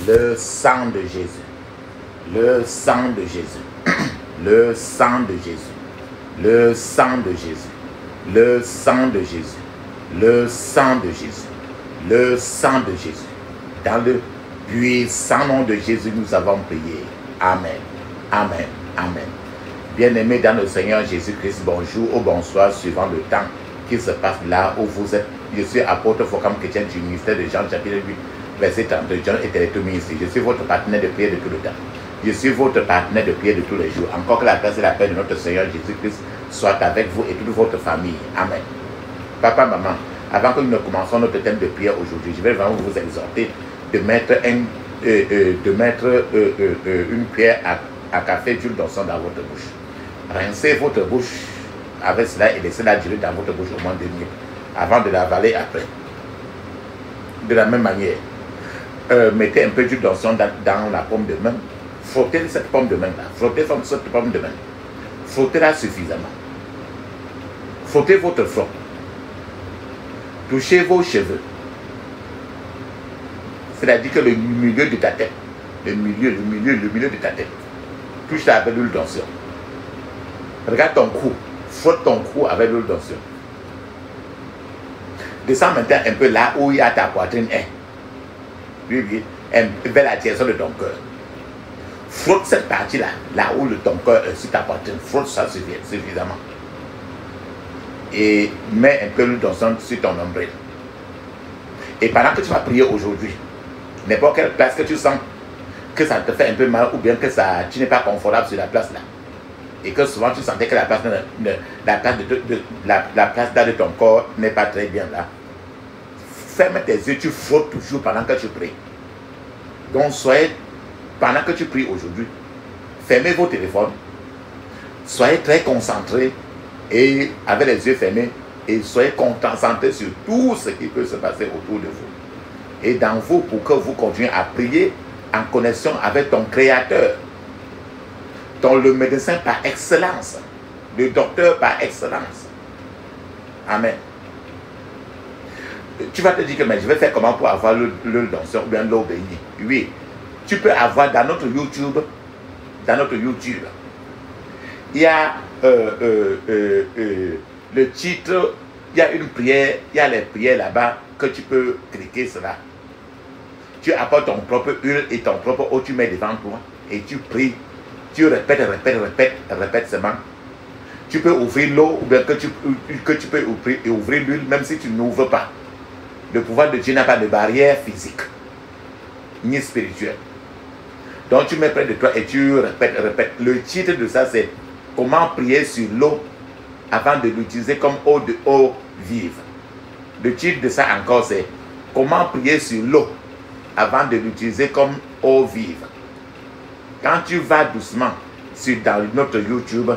Le sang de Jésus. Le sang de Jésus. Le sang de Jésus. Le sang de Jésus. Le sang de Jésus. Le sang de Jésus. Le sang de Jésus. Dans le puissant nom de Jésus, nous avons prié. Amen. Amen. Amen. Bien-aimés dans le Seigneur Jésus-Christ, bonjour ou bonsoir, suivant le temps qui se passe là où vous êtes. Je suis apôtre Focam Chrétien du ministère de Jean, chapitre 8, verset 32. Jean était tout ministre. Je suis votre partenaire de prière de tout le temps. Je suis votre partenaire de prière de tous les jours. Encore que la grâce et la paix de notre Seigneur Jésus-Christ soient avec vous et toute votre famille. Amen. Papa, maman, avant que nous ne commencions notre thème de prière aujourd'hui, je vais vraiment vous exhorter de mettre, une cuillère à café d'huile d'encens dans votre bouche. Rincez votre bouche avec cela et laissez-la durer dans votre bouche au moins 2 minutes avant de l'avaler après. De la même manière, mettez un peu d'huile d'encens dans la paume de main. Frottez cette paume de main là. Frottez cette paume de main. Frottez-la suffisamment. Frottez votre front. Touchez vos cheveux. C'est-à-dire que le milieu de ta tête, le milieu de ta tête, touche-la avec l'huile d'onction. Regarde ton cou, frotte ton cou avec l'huile d'onction. Descends maintenant un peu là où il y a ta poitrine. Oui, vers la direction de ton cœur. Frotte cette partie-là, là où ton cœur est sur ta poitrine. Frotte ça suffisamment. Et mets un peu l'huile d'onction sur ton nombril. Et pendant que tu vas prier aujourd'hui, n'importe quelle place que tu sens que ça te fait un peu mal ou bien que tu n'es pas confortable sur la place là, et que souvent tu sentais que la place là de ton corps n'est pas très bien là, ferme tes yeux, tu frottes toujours pendant que tu pries. Donc pendant que tu pries aujourd'hui, fermez vos téléphones, soyez très concentrés et avec les yeux fermés et soyez concentrés sur tout ce qui peut se passer autour de vous et dans vous pour que vous continuez à prier en connexion avec ton Créateur, le médecin par excellence, le docteur par excellence. Amen. Tu vas te dire que mais je vais faire comment pour avoir l'huile d'onction ou bien l'eau bénie. Oui, tu peux avoir dans notre YouTube, il y a le titre, il y a une prière, il y a les prières là-bas que tu peux cliquer cela. Tu apportes ton propre huile et ton propre eau, tu mets devant toi et tu pries. Tu répètes seulement. Tu peux ouvrir l'eau ou bien que tu peux ouvrir l'huile même si tu n'ouvres pas. Le pouvoir de Dieu n'a pas de barrière physique ni spirituelle. Donc tu mets près de toi et tu répètes. Le titre de ça c'est comment prier sur l'eau avant de l'utiliser comme eau vive. Le titre de ça encore c'est comment prier sur l'eau avant de l'utiliser comme eau vive. Quand tu vas doucement dans notre YouTube,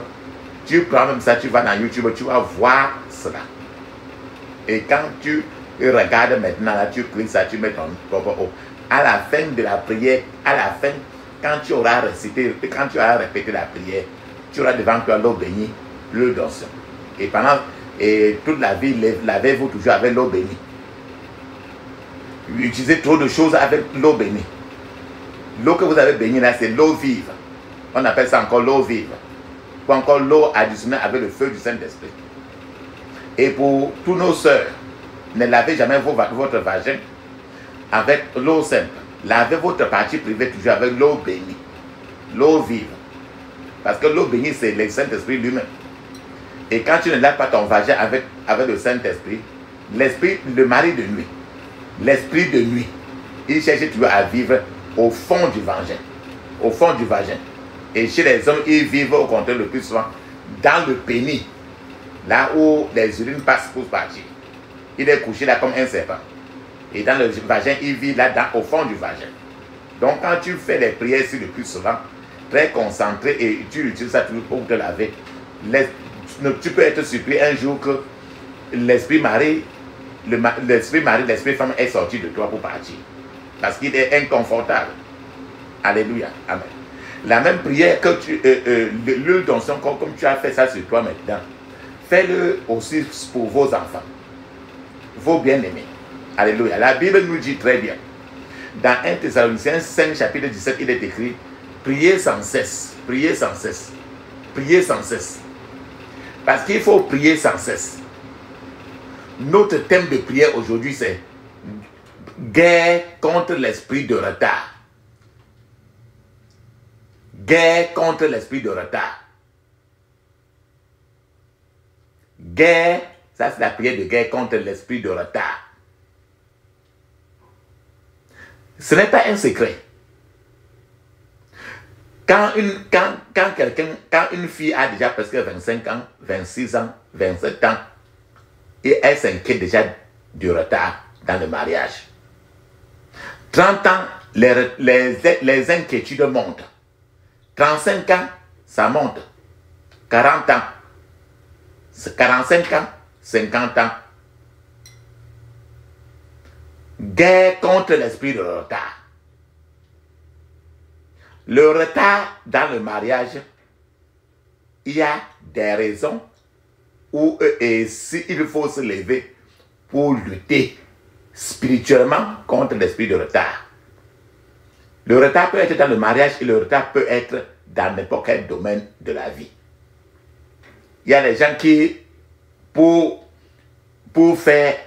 tu prends même ça, tu vas dans YouTube, tu vas voir cela. Et quand tu regardes maintenant, là, tu cliques ça, tu mets ton propre eau. À la fin de la prière, quand tu auras répété la prière, tu auras devant toi l'eau bénie, l'eau d'onction. Et toute la vie, lavez-vous toujours avec l'eau bénie. Utilisez trop de choses avec l'eau bénie. L'eau que vous avez bénie là, c'est l'eau vive. On appelle ça encore l'eau vive. Ou encore l'eau additionnée avec le feu du Saint-Esprit. Et pour tous nos sœurs, ne lavez jamais votre vagin avec l'eau simple. Lavez votre partie privée toujours avec l'eau bénie. L'eau vive. Parce que l'eau bénie, c'est le Saint-Esprit lui-même. Et quand tu ne laves pas ton vagin avec le Saint-Esprit, le mari de nuit, l'esprit de nuit, il cherche toujours à vivre au fond du vagin. Au fond du vagin. Et chez les hommes, ils vivent au contraire le plus souvent dans le pénis. Là où les urines passent pour partir. Il est couché là comme un serpent. Et dans le vagin, il vit là au fond du vagin. Donc quand tu fais les prières sur le plus souvent, très concentré et tu utilises ça toujours pour te laver, tu peux être surpris un jour que l'esprit mari, l'esprit femme est sorti de toi pour partir. Parce qu'il est inconfortable. Alléluia. Amen. La même prière que l'huile d'onction, comme tu as fait ça sur toi maintenant, fais-le aussi pour vos enfants, vos bien-aimés. Alléluia. La Bible nous dit très bien Dans 1 Thessaloniciens 5, chapitre 17, il est écrit, priez sans cesse, priez sans cesse, priez sans cesse. Parce qu'il faut prier sans cesse. Notre thème de prière aujourd'hui, c'est guerre contre l'esprit de retard. Guerre contre l'esprit de retard. Guerre, ça c'est la prière de guerre contre l'esprit de retard. Ce n'est pas un secret. Quand une fille a déjà presque 25 ans, 26 ans, 27 ans, et elle s'inquiète déjà du retard dans le mariage. 30 ans, les inquiétudes montent. 35 ans, ça monte. 40 ans, 45 ans, 50 ans. Guerre contre l'esprit de retard. Le retard dans le mariage, il y a des raisons où il faut se lever pour lutter spirituellement contre l'esprit de retard. Le retard peut être dans le mariage et le retard peut être dans n'importe quel domaine de la vie. Il y a des gens qui, pour faire,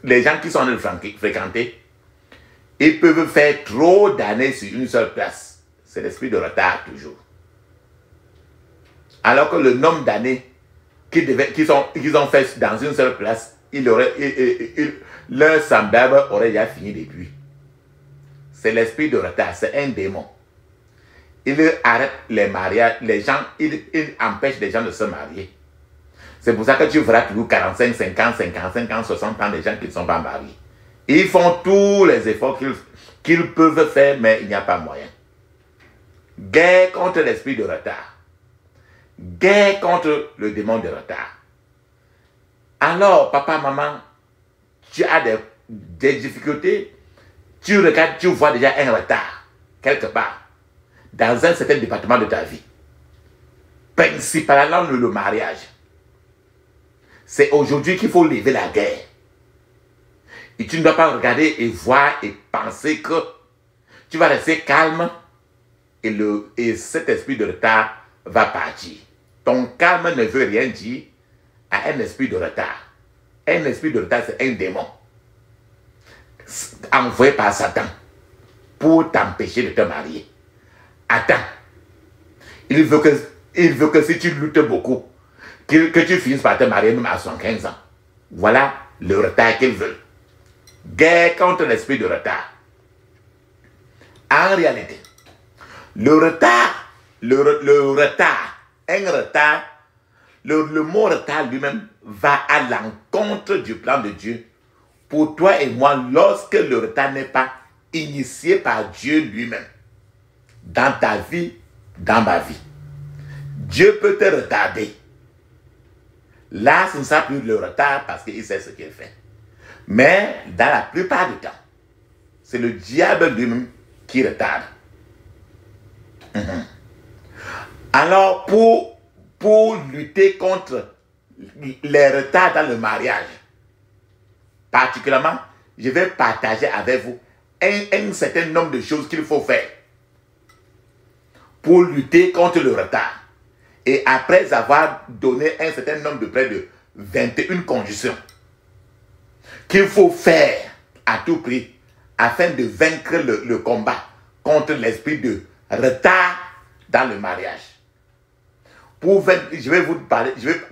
les gens qui sont en train de fréquenter, ils peuvent faire trop d'années sur une seule place. C'est l'esprit de retard toujours. Alors que le nombre d'années qu'ils ont fait dans une seule place, leur semblable aurait déjà fini depuis. C'est l'esprit de retard, c'est un démon. Il arrête les mariages, les gens, il empêche les gens de se marier. C'est pour ça que tu verras toujours 45, 50, 55 ans, 60 ans, des gens qui ne sont pas mariés. Ils font tous les efforts qu'ils peuvent faire, mais il n'y a pas moyen. Guerre contre l'esprit de retard. Guerre contre le démon de retard. Alors, papa, maman, tu as des difficultés, tu regardes, tu vois déjà un retard, quelque part, dans un certain département de ta vie. Principalement le mariage. C'est aujourd'hui qu'il faut lever la guerre. Et tu ne dois pas regarder et voir et penser que tu vas rester calme et cet esprit de retard va partir. Ton calme ne veut rien dire à un esprit de retard. Un esprit de retard, c'est un démon envoyé par Satan pour t'empêcher de te marier. Attends. Il veut que si tu luttes beaucoup, que tu finisses par te marier même à 75 ans. Voilà le retard qu'il veut. Guerre contre l'esprit de retard. En réalité, le mot retard lui-même va à l'encontre du plan de Dieu pour toi et moi lorsque le retard n'est pas initié par Dieu lui-même. Dans ta vie, dans ma vie. Dieu peut te retarder. Là, ce ne sera plus le retard parce qu'il sait ce qu'il fait. Mais dans la plupart du temps, c'est le diable lui-même qui retarde. Alors, pour lutter contre les retards dans le mariage, particulièrement, je vais partager avec vous un certain nombre de choses qu'il faut faire pour lutter contre le retard. Et après avoir donné un certain nombre de près de 21 conditions qu'il faut faire à tout prix afin de vaincre le combat contre l'esprit de retard dans le mariage. Je vais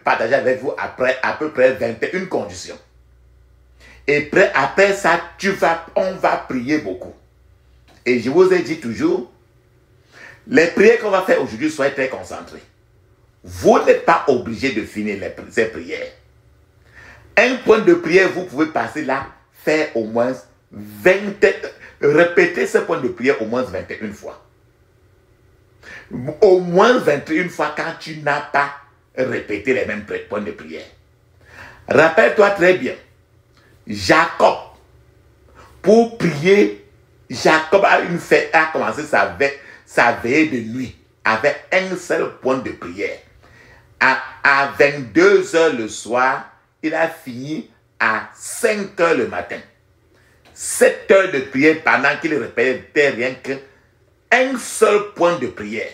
partager avec vous après à peu près 21 conditions. Et après ça, on va prier beaucoup. Et je vous ai dit toujours, les prières qu'on va faire aujourd'hui, soyez très concentrés. Vous n'êtes pas obligé de finir ces prières. Un point de prière, vous pouvez passer là, faire au moins répéter ce point de prière au moins 21 fois. Au moins 21 fois quand tu n'as pas répété les mêmes points de prière. Rappelle-toi très bien, Jacob, pour prier, Jacob a commencé sa veillée de nuit avec un seul point de prière. À 22 heures le soir, il a fini à 5 heures le matin. 7 heures de prière pendant qu'il répétait rien qu'un seul point de prière.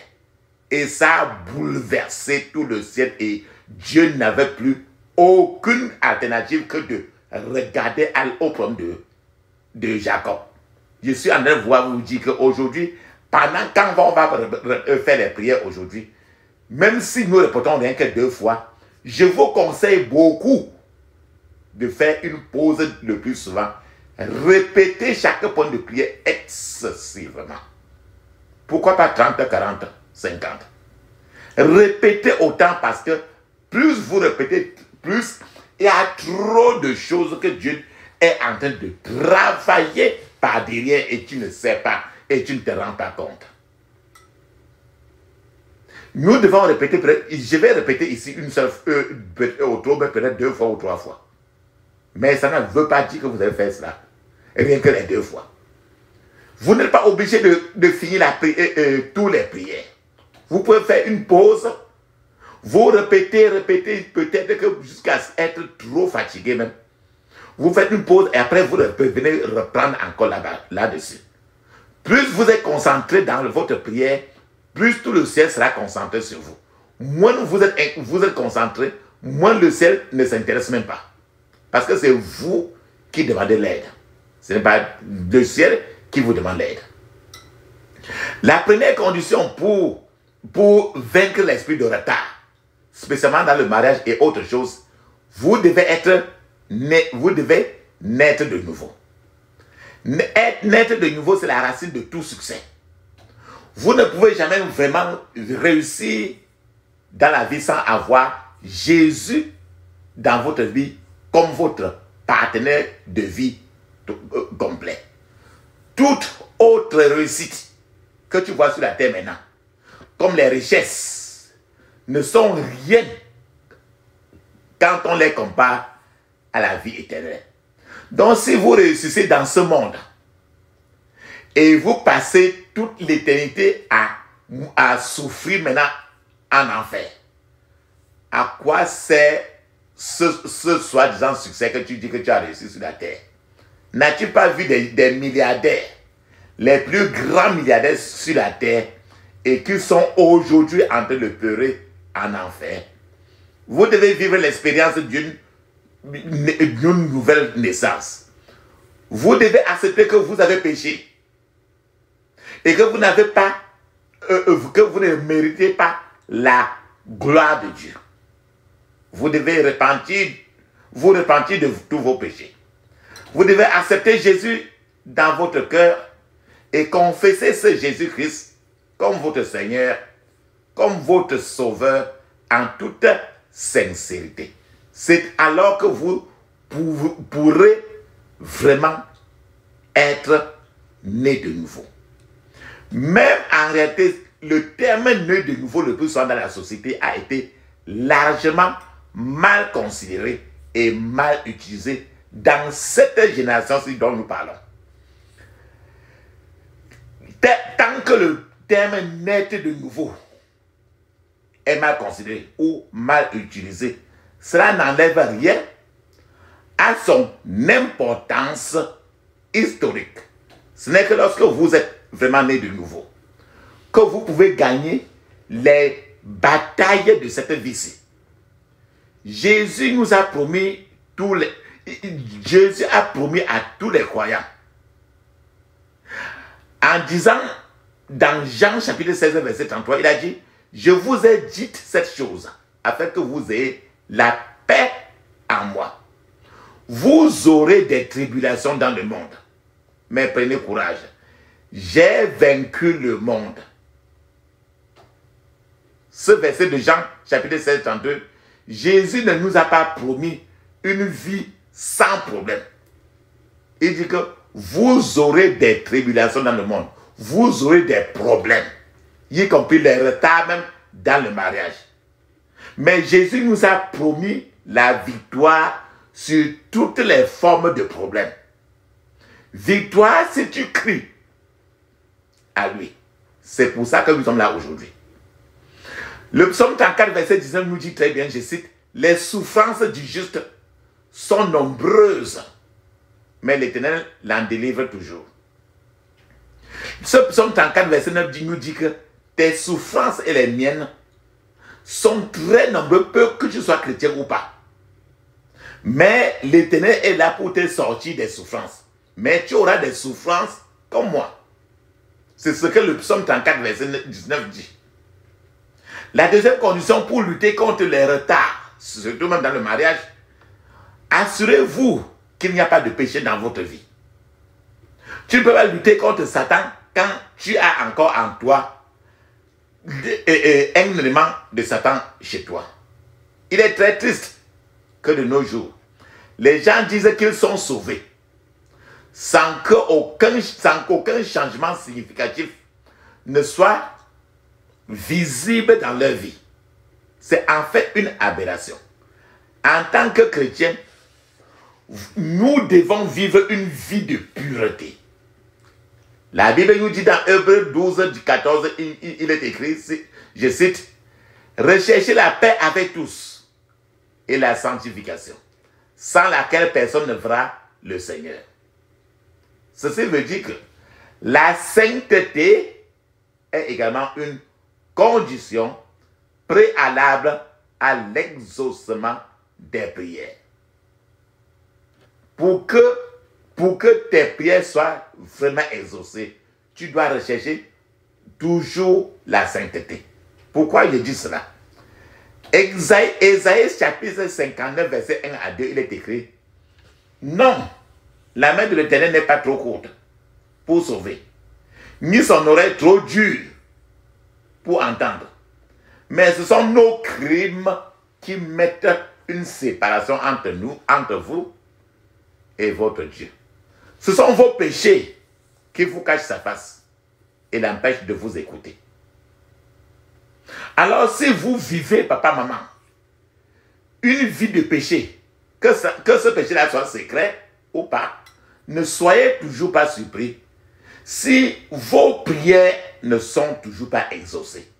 Et ça a bouleversé tout le ciel et Dieu n'avait plus aucune alternative que de regarder au problème de Jacob. Je suis en train de vous dire qu'aujourd'hui, quand on va faire les prières aujourd'hui, même si nous répétons rien que 2 fois, je vous conseille beaucoup de faire une pause le plus souvent. Répétez chaque point de prière excessivement. Pourquoi pas 30, 40, 50? Répétez autant parce que plus vous répétez, plus il y a trop de choses que Dieu est en train de travailler par derrière et tu ne sais pas et tu ne te rends pas compte. Nous devons répéter, je vais répéter ici une seule peut-être 2 fois ou 3 fois. Mais ça ne veut pas dire que vous avez fait cela. Rien que les 2 fois. Vous n'êtes pas obligé de finir tous les prières. Vous pouvez faire une pause. Vous répétez, peut-être que jusqu'à être trop fatigué même. Vous faites une pause et après vous venez reprendre encore là-dessus. Plus vous êtes concentré dans votre prière, plus tout le ciel sera concentré sur vous. Moins vous êtes concentré, moins le ciel ne s'intéresse même pas. Parce que c'est vous qui demandez l'aide. Ce n'est pas le ciel qui vous demande l'aide. La première condition pour vaincre l'esprit de retard, spécialement dans le mariage et autre chose, vous devez naître de nouveau. Naître de nouveau, c'est la racine de tout succès. Vous ne pouvez jamais vraiment réussir dans la vie sans avoir Jésus dans votre vie comme votre partenaire de vie complet. Toute autre réussite que tu vois sur la terre maintenant, comme les richesses, ne sont rien quand on les compare à la vie éternelle. Donc si vous réussissez dans ce monde et vous passez toute l'éternité à souffrir maintenant en enfer, à quoi sert ce soi-disant succès que tu dis que tu as réussi sur la terre? N'as-tu pas vu des milliardaires, les plus grands milliardaires sur la terre, et qui sont aujourd'hui en train de pleurer en enfer? Vous devez vivre l'expérience d'une nouvelle naissance. Vous devez accepter que vous avez péché et que vous n'avez pas, que vous ne méritez pas la gloire de Dieu. Vous devez vous repentir de tous vos péchés. Vous devez accepter Jésus dans votre cœur et confesser ce Jésus-Christ comme votre Seigneur, comme votre Sauveur en toute sincérité. C'est alors que vous pourrez vraiment être né de nouveau. Même en réalité, le terme né de nouveau le plus souvent dans la société a été largement mal considéré et mal utilisé dans cette génération-ci dont nous parlons. Tant que le terme naître de nouveau est mal considéré ou mal utilisé, cela n'enlève rien à son importance historique. Ce n'est que lorsque vous êtes vraiment né de nouveau que vous pouvez gagner les batailles de cette vie-ci. Jésus nous a promis Jésus a promis à tous les croyants, en disant dans Jean chapitre 16 verset 33, il a dit: je vous ai dit cette chose afin que vous ayez la paix en moi. Vous aurez des tribulations dans le monde, mais prenez courage, j'ai vaincu le monde. Ce verset de Jean chapitre 16 32, Jésus ne nous a pas promis une vie sans problème. Il dit que vous aurez des tribulations dans le monde, vous aurez des problèmes, y compris les retards même dans le mariage. Mais Jésus nous a promis la victoire sur toutes les formes de problèmes. Victoire si tu cries à lui. C'est pour ça que nous sommes là aujourd'hui. Le psaume 34 verset 19 nous dit très bien, je cite: les souffrances du juste sont nombreuses, mais l'Éternel l'en délivre toujours. Ce psaume 34, verset 9 nous dit que tes souffrances et les miennes sont très nombreux, peu que tu sois chrétien ou pas. Mais l'Éternel est là pour te sortir des souffrances. Mais tu auras des souffrances comme moi. C'est ce que le psaume 34, verset 19 dit. La deuxième condition pour lutter contre les retards, surtout même dans le mariage, assurez-vous qu'il n'y a pas de péché dans votre vie. Tu ne peux pas lutter contre Satan quand tu as encore en toi un élément de Satan chez toi. Il est très triste que de nos jours, les gens disent qu'ils sont sauvés sans qu'aucun changement significatif ne soit visible dans leur vie. C'est en fait une aberration. En tant que chrétiens, nous devons vivre une vie de pureté. La Bible nous dit dans Hébreux 12, 14, il est écrit, je cite, « Recherchez la paix avec tous et la sanctification, sans laquelle personne ne verra le Seigneur. » Ceci veut dire que la sainteté est également une condition préalable à l'exaucement des prières. Pour que tes prières soient vraiment exaucées, tu dois rechercher toujours la sainteté. Pourquoi je dis cela? Ésaïe chapitre 59, verset 1 à 2, il est écrit, « Non, la main de l'Éternel n'est pas trop courte pour sauver, ni son oreille trop dure pour entendre. Mais ce sont nos crimes qui mettent une séparation entre nous, entre vous et votre Dieu. Ce sont vos péchés qui vous cachent sa face et l'empêchent de vous écouter. » Alors si vous vivez, papa, maman, une vie de péché, que ce péché-là soit secret ou pas, ne soyez toujours pas surpris si vos prières ne sont toujours pas exaucées.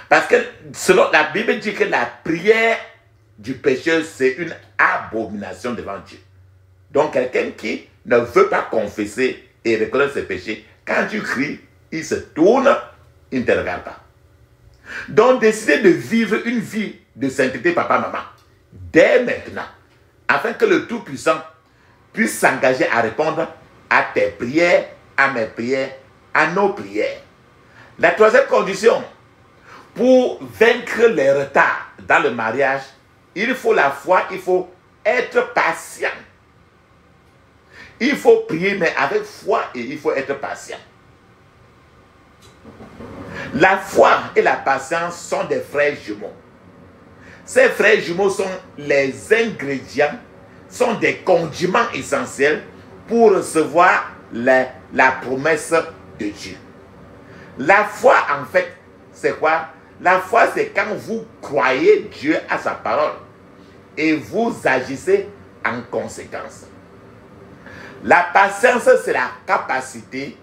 Parce que selon la Bible dit que la prière du pécheur, c'est une abomination devant Dieu. Donc quelqu'un qui ne veut pas confesser et reconnaître ses péchés, quand tu cries, il se tourne, il ne te regarde pas. Donc décidez de vivre une vie de sainteté, papa, maman, dès maintenant, afin que le Tout-Puissant puisse s'engager à répondre à tes prières, à mes prières, à nos prières. La troisième condition, pour vaincre les retards dans le mariage, il faut la foi, il faut être patient. Il faut prier, mais avec foi, et il faut être patient. La foi et la patience sont des frères jumeaux. Ces frères jumeaux sont les ingrédients, sont des condiments essentiels pour recevoir la promesse de Dieu. La foi, en fait, c'est quoi? La foi, c'est quand vous croyez Dieu à sa parole et vous agissez en conséquence. La patience, c'est la capacité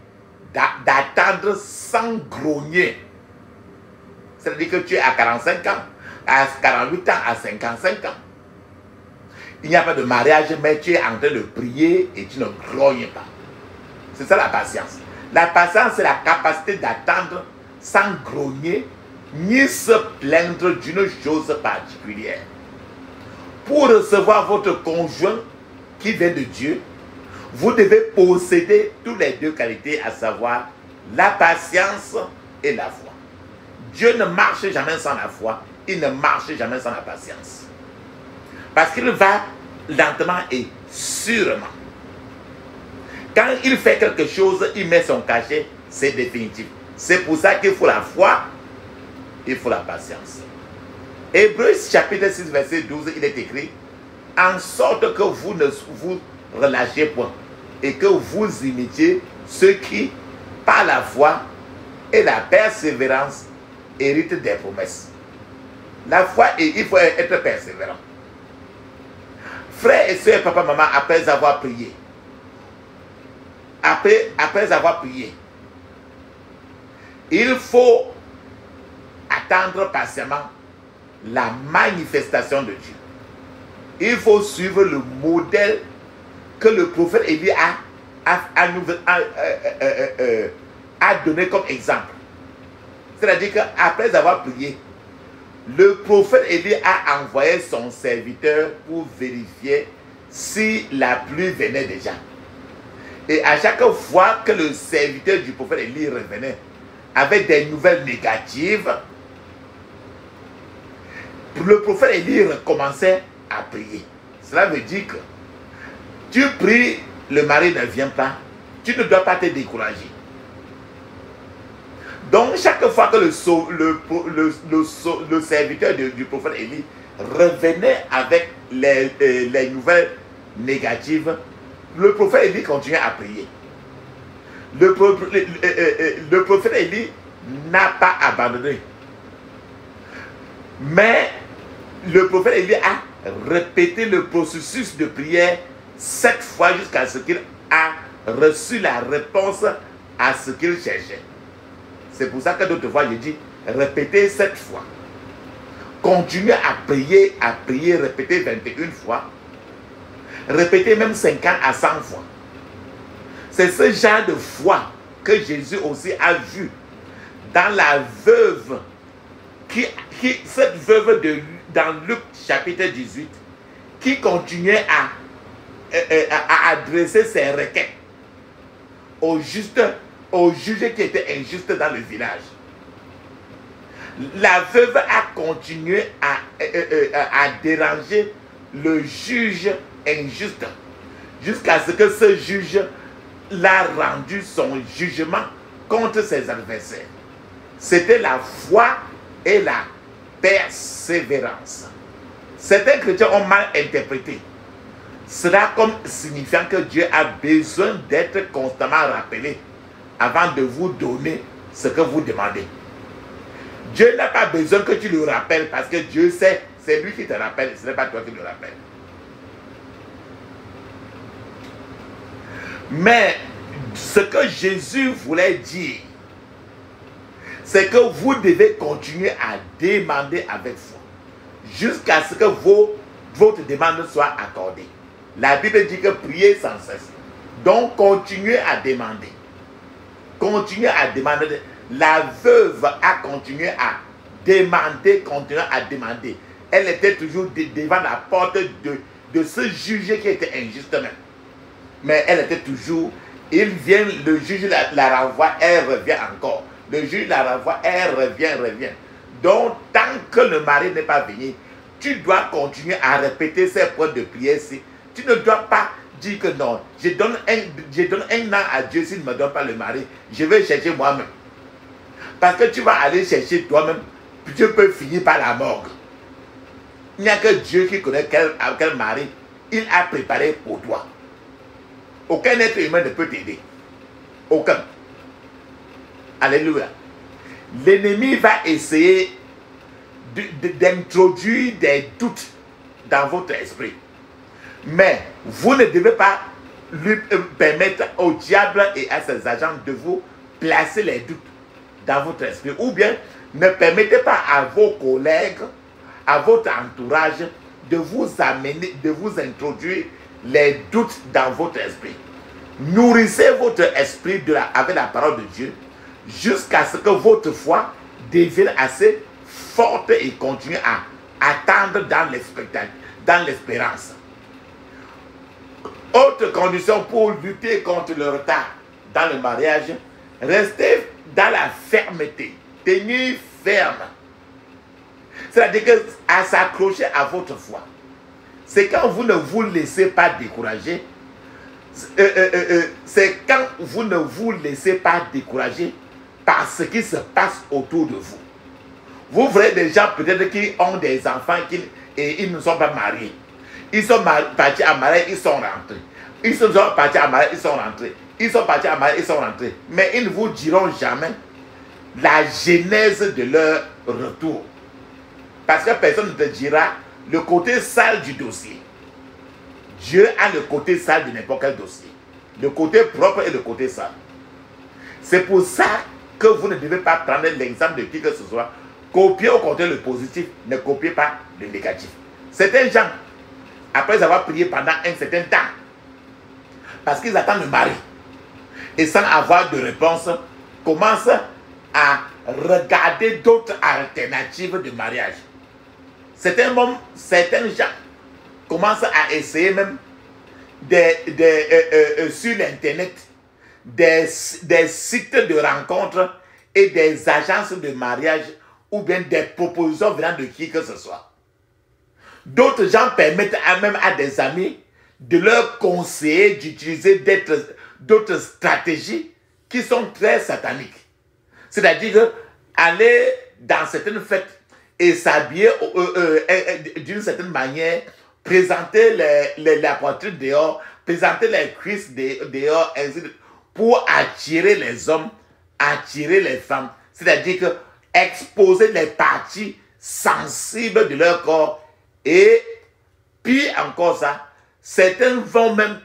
d'attendre sans grogner. C'est-à-dire que tu es à 45 ans, à 48 ans, à 55 ans. Il n'y a pas de mariage, mais tu es en train de prier et tu ne grognes pas. C'est ça la patience. La patience, c'est la capacité d'attendre sans grogner, ni se plaindre d'une chose particulière. Pour recevoir votre conjoint qui vient de Dieu, vous devez posséder toutes les deux qualités, à savoir la patience et la foi. Dieu ne marche jamais sans la foi, il ne marche jamais sans la patience. Parce qu'il va lentement et sûrement. Quand il fait quelque chose, il met son cachet, c'est définitif. C'est pour ça qu'il faut la foi, il faut la patience. Hébreux chapitre 6, verset 12, il est écrit, en sorte que vous ne vous relâchez point et que vous imitiez ceux qui, par la foi et la persévérance, héritent des promesses. La foi, il faut être persévérant. Frères et sœurs, papa, maman, après avoir prié, après avoir prié, il faut attendre patiemment la manifestation de Dieu. Il faut suivre le modèle que le prophète Élie a donné comme exemple. C'est-à-dire qu'après avoir prié, le prophète Élie a envoyé son serviteur pour vérifier si la pluie venait déjà. Et à chaque fois que le serviteur du prophète Élie revenait avec des nouvelles négatives, le prophète Élie recommençait à prier. Cela veut dire que tu pries, le mari ne vient pas, tu ne dois pas te décourager. Donc chaque fois que le serviteur du prophète Élie revenait avec les nouvelles négatives, le prophète Élie continuait à prier. Le prophète Élie n'a pas abandonné. Mais le prophète Élie a répété le processus de prière 7 fois jusqu'à ce qu'il a reçu la réponse à ce qu'il cherchait. C'est pour ça que d'autres fois, je dis, répétez 7 fois. Continuez à prier, répétez 21 fois. Répétez même 50 à 100 fois. C'est ce genre de foi que Jésus aussi a vu dans la veuve, cette veuve dans Luc chapitre 18, qui continuait à adresser ses requêtes au juge qui était injuste dans le village. La veuve a continué à déranger le juge injuste jusqu'à ce que ce juge l'a rendu son jugement contre ses adversaires. C'était la foi et la persévérance. Certains chrétiens ont mal interprété cela comme signifiant que Dieu a besoin d'être constamment rappelé avant de vous donner ce que vous demandez. Dieu n'a pas besoin que tu le rappelles parce que Dieu sait, c'est lui qui te rappelle, ce n'est pas toi qui le rappelles. Mais ce que Jésus voulait dire, c'est que vous devez continuer à demander avec foi jusqu'à ce que votre demande soit accordée. La Bible dit que priez sans cesse. Donc continuez à demander. Continuez à demander. La veuve a continué à demander, Elle était toujours devant la porte de ce juge qui était injuste même. Mais elle était toujours, il vient, le juge la renvoie, elle revient encore. Le juge la renvoie, elle revient. Donc, tant que le mari n'est pas venu, tu dois continuer à répéter ces points de prière-ci. Tu ne dois pas dire que non, je donne un an à Dieu s'il ne me donne pas le mari, je vais chercher moi-même. Parce que tu vas aller chercher toi-même, puis tu peux finir par la morgue. Il n'y a que Dieu qui connaît quel mari il a préparé pour toi. Aucun être humain ne peut t'aider. Aucun. Alléluia. L'ennemi va essayer d'introduire des doutes dans votre esprit. Mais vous ne devez pas lui permettre au diable et à ses agents de vous placer les doutes dans votre esprit. Ou bien ne permettez pas à vos collègues, à votre entourage de vous amener, de vous introduire les doutes dans votre esprit. Nourrissez votre esprit avec la parole de Dieu jusqu'à ce que votre foi devienne assez forte et continue à attendre dans l'espérance. Autre condition pour lutter contre le retard dans le mariage, restez dans la fermeté, tenez ferme. C'est-à-dire qu'à s'accrocher à votre foi. C'est quand vous ne vous laissez pas décourager. C'est quand vous ne vous laissez pas décourager par ce qui se passe autour de vous. Vous verrez des gens peut-être qui ont des enfants et ils ne sont pas mariés. Ils sont partis à mariage, ils sont rentrés. Ils sont partis à mariage, ils sont rentrés. Ils sont partis à mariage, ils sont rentrés. Mais ils ne vous diront jamais la genèse de leur retour. Parce que personne ne te dira le côté sale du dossier. Dieu a le côté sale de n'importe quel dossier. Le côté propre et le côté sale. C'est pour ça que vous ne devez pas prendre l'exemple de qui que ce soit. Copiez au contraire le positif, ne copiez pas le négatif. Certains gens, après avoir prié pendant un certain temps, parce qu'ils attendent le mari. Et sans avoir de réponse, commencent à regarder d'autres alternatives de mariage. Certains gens commencent à essayer même sur l'internet des sites de rencontres et des agences de mariage ou bien des propositions venant de qui que ce soit. D'autres gens permettent même à des amis de leur conseiller d'utiliser d'autres stratégies qui sont très sataniques. C'est-à-dire aller dans certaines fêtes et s'habiller d'une certaine manière, présenter la poitrine dehors, présenter les cuisses dehors, pour attirer les hommes, attirer les femmes. C'est-à-dire que exposer les parties sensibles de leur corps. Et puis encore ça, certains vont même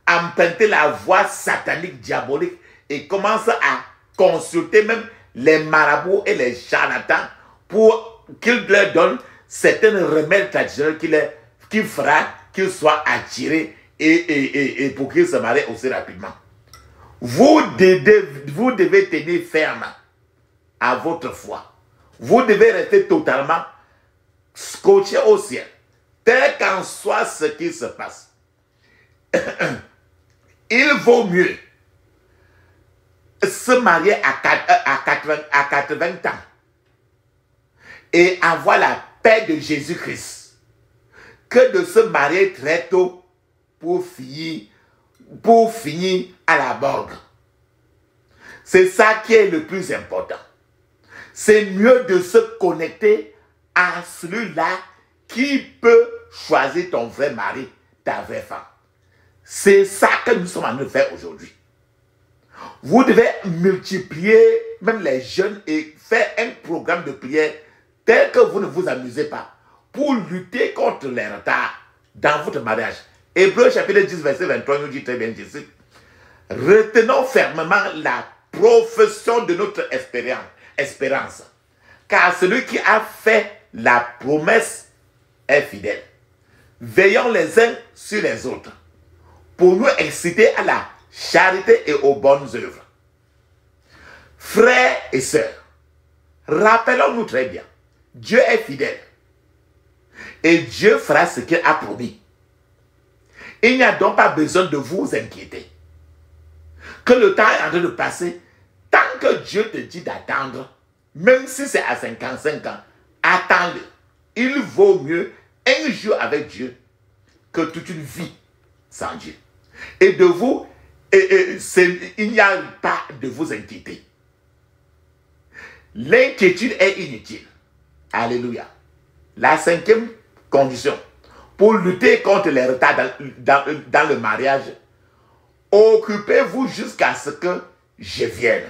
emprunter la voie satanique, diabolique et commencent à consulter même les marabouts et les charlatans pour qu'ils leur donnent certains remèdes traditionnels qui fera qu'ils soient attirés et pour qu'ils se marient aussi rapidement. Vous devez tenir ferme à votre foi. Vous devez rester totalement scotché au ciel, tel qu'en soit ce qui se passe. Il vaut mieux se marier à 80 ans et avoir la paix de Jésus-Christ que de se marier très tôt pour finir à la morgue. C'est ça qui est le plus important. C'est mieux de se connecter à celui-là qui peut choisir ton vrai mari, ta vraie femme. C'est ça que nous sommes en train de faire aujourd'hui. Vous devez multiplier même les jeunes et faire un programme de prière tel que vous ne vous amusez pas pour lutter contre les retards dans votre mariage. Hébreux chapitre 10 verset 23 nous dit très bien ceci. Retenons fermement la profession de notre espérance, car celui qui a fait la promesse est fidèle. Veillons les uns sur les autres pour nous exciter à la charité et aux bonnes œuvres. Frères et sœurs, rappelons-nous très bien, Dieu est fidèle et Dieu fera ce qu'il a promis. Il n'y a donc pas besoin de vous inquiéter. Que le temps est en train de passer, tant que Dieu te dit d'attendre, même si c'est à 55 ans, attends-le. Il vaut mieux un jour avec Dieu que toute une vie sans Dieu. Et de vous, il n'y a pas de vous inquiéter. L'inquiétude est inutile. Alléluia. La cinquième condition, pour lutter contre les retards dans le mariage, occupez-vous jusqu'à ce que je vienne.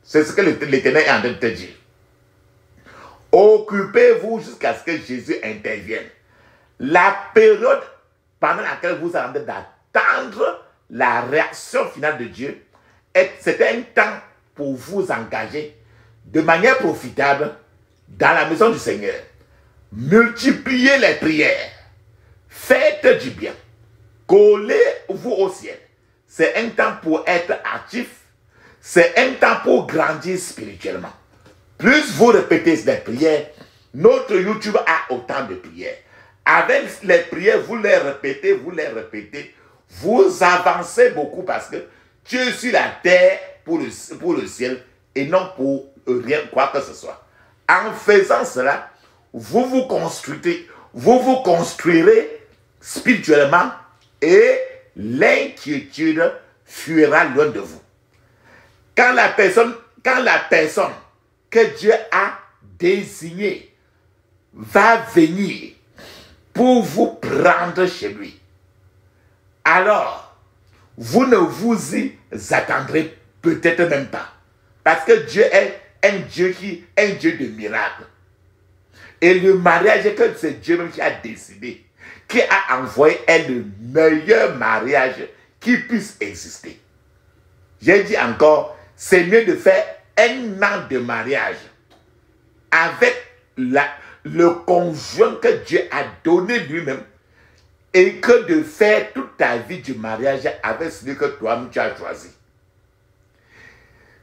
C'est ce que l'Éternel est en train de te dire. Occupez-vous jusqu'à ce que Jésus intervienne. La période pendant laquelle vous êtes en train d'attendre la réaction finale de Dieu, c'est un temps pour vous engager de manière profitable dans la maison du Seigneur. Multipliez les prières. Faites du bien. Collez-vous au ciel. C'est un temps pour être actif. C'est un temps pour grandir spirituellement. Plus vous répétez les prières, notre YouTube a autant de prières. Avec les prières, vous les répétez, vous avancez beaucoup parce que Dieu est sur la terre pour le ciel et non pour rien, quoi que ce soit. En faisant cela, vous vous construirez spirituellement et l'inquiétude fuira loin de vous. Quand la personne que Dieu a désignée va venir pour vous prendre chez lui, alors vous ne vous y attendrez peut-être même pas. Parce que Dieu est un Dieu de miracles. Et le mariage que c'est Dieu même qui a décidé, qui a envoyé, est le meilleur mariage qui puisse exister. J'ai dit encore, c'est mieux de faire un an de mariage avec le conjoint que Dieu a donné lui-même et que de faire toute ta vie du mariage avec celui que toi-même tu as choisi.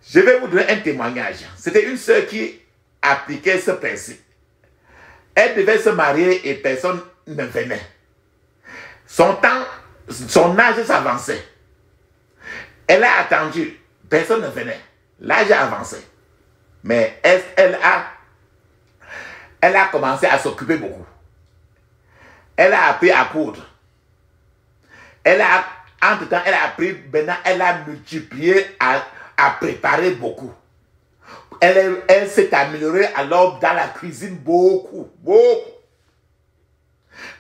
Je vais vous donner un témoignage. C'était une sœur qui appliquait ce principe. Elle devait se marier et personne ne venait. Son âge s'avançait. Elle a attendu, personne ne venait. L'âge a avancé. Mais elle a commencé à s'occuper beaucoup. Elle a appris à coudre. Entre-temps, elle a appris, maintenant, elle a multiplié à préparer beaucoup. Elle s'est améliorée alors dans la cuisine beaucoup.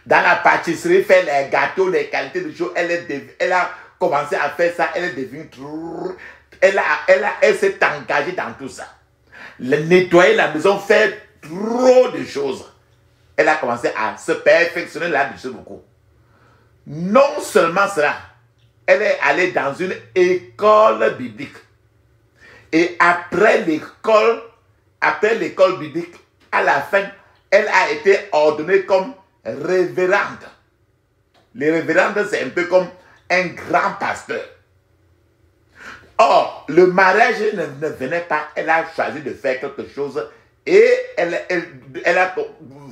Dans la pâtisserie, faire les gâteaux, les qualités de choses, elle a commencé à faire ça, elle est devenue elle s'est engagée dans tout ça. Nettoyer la maison, faire trop de choses. Elle a commencé à se perfectionner là-dessus beaucoup. Non seulement cela, elle est allée dans une école biblique. Et après l'école biblique, à la fin, elle a été ordonnée comme révérende. Les révérendes, c'est un peu comme un grand pasteur. Or, le mariage ne venait pas, elle a choisi de faire quelque chose et elle a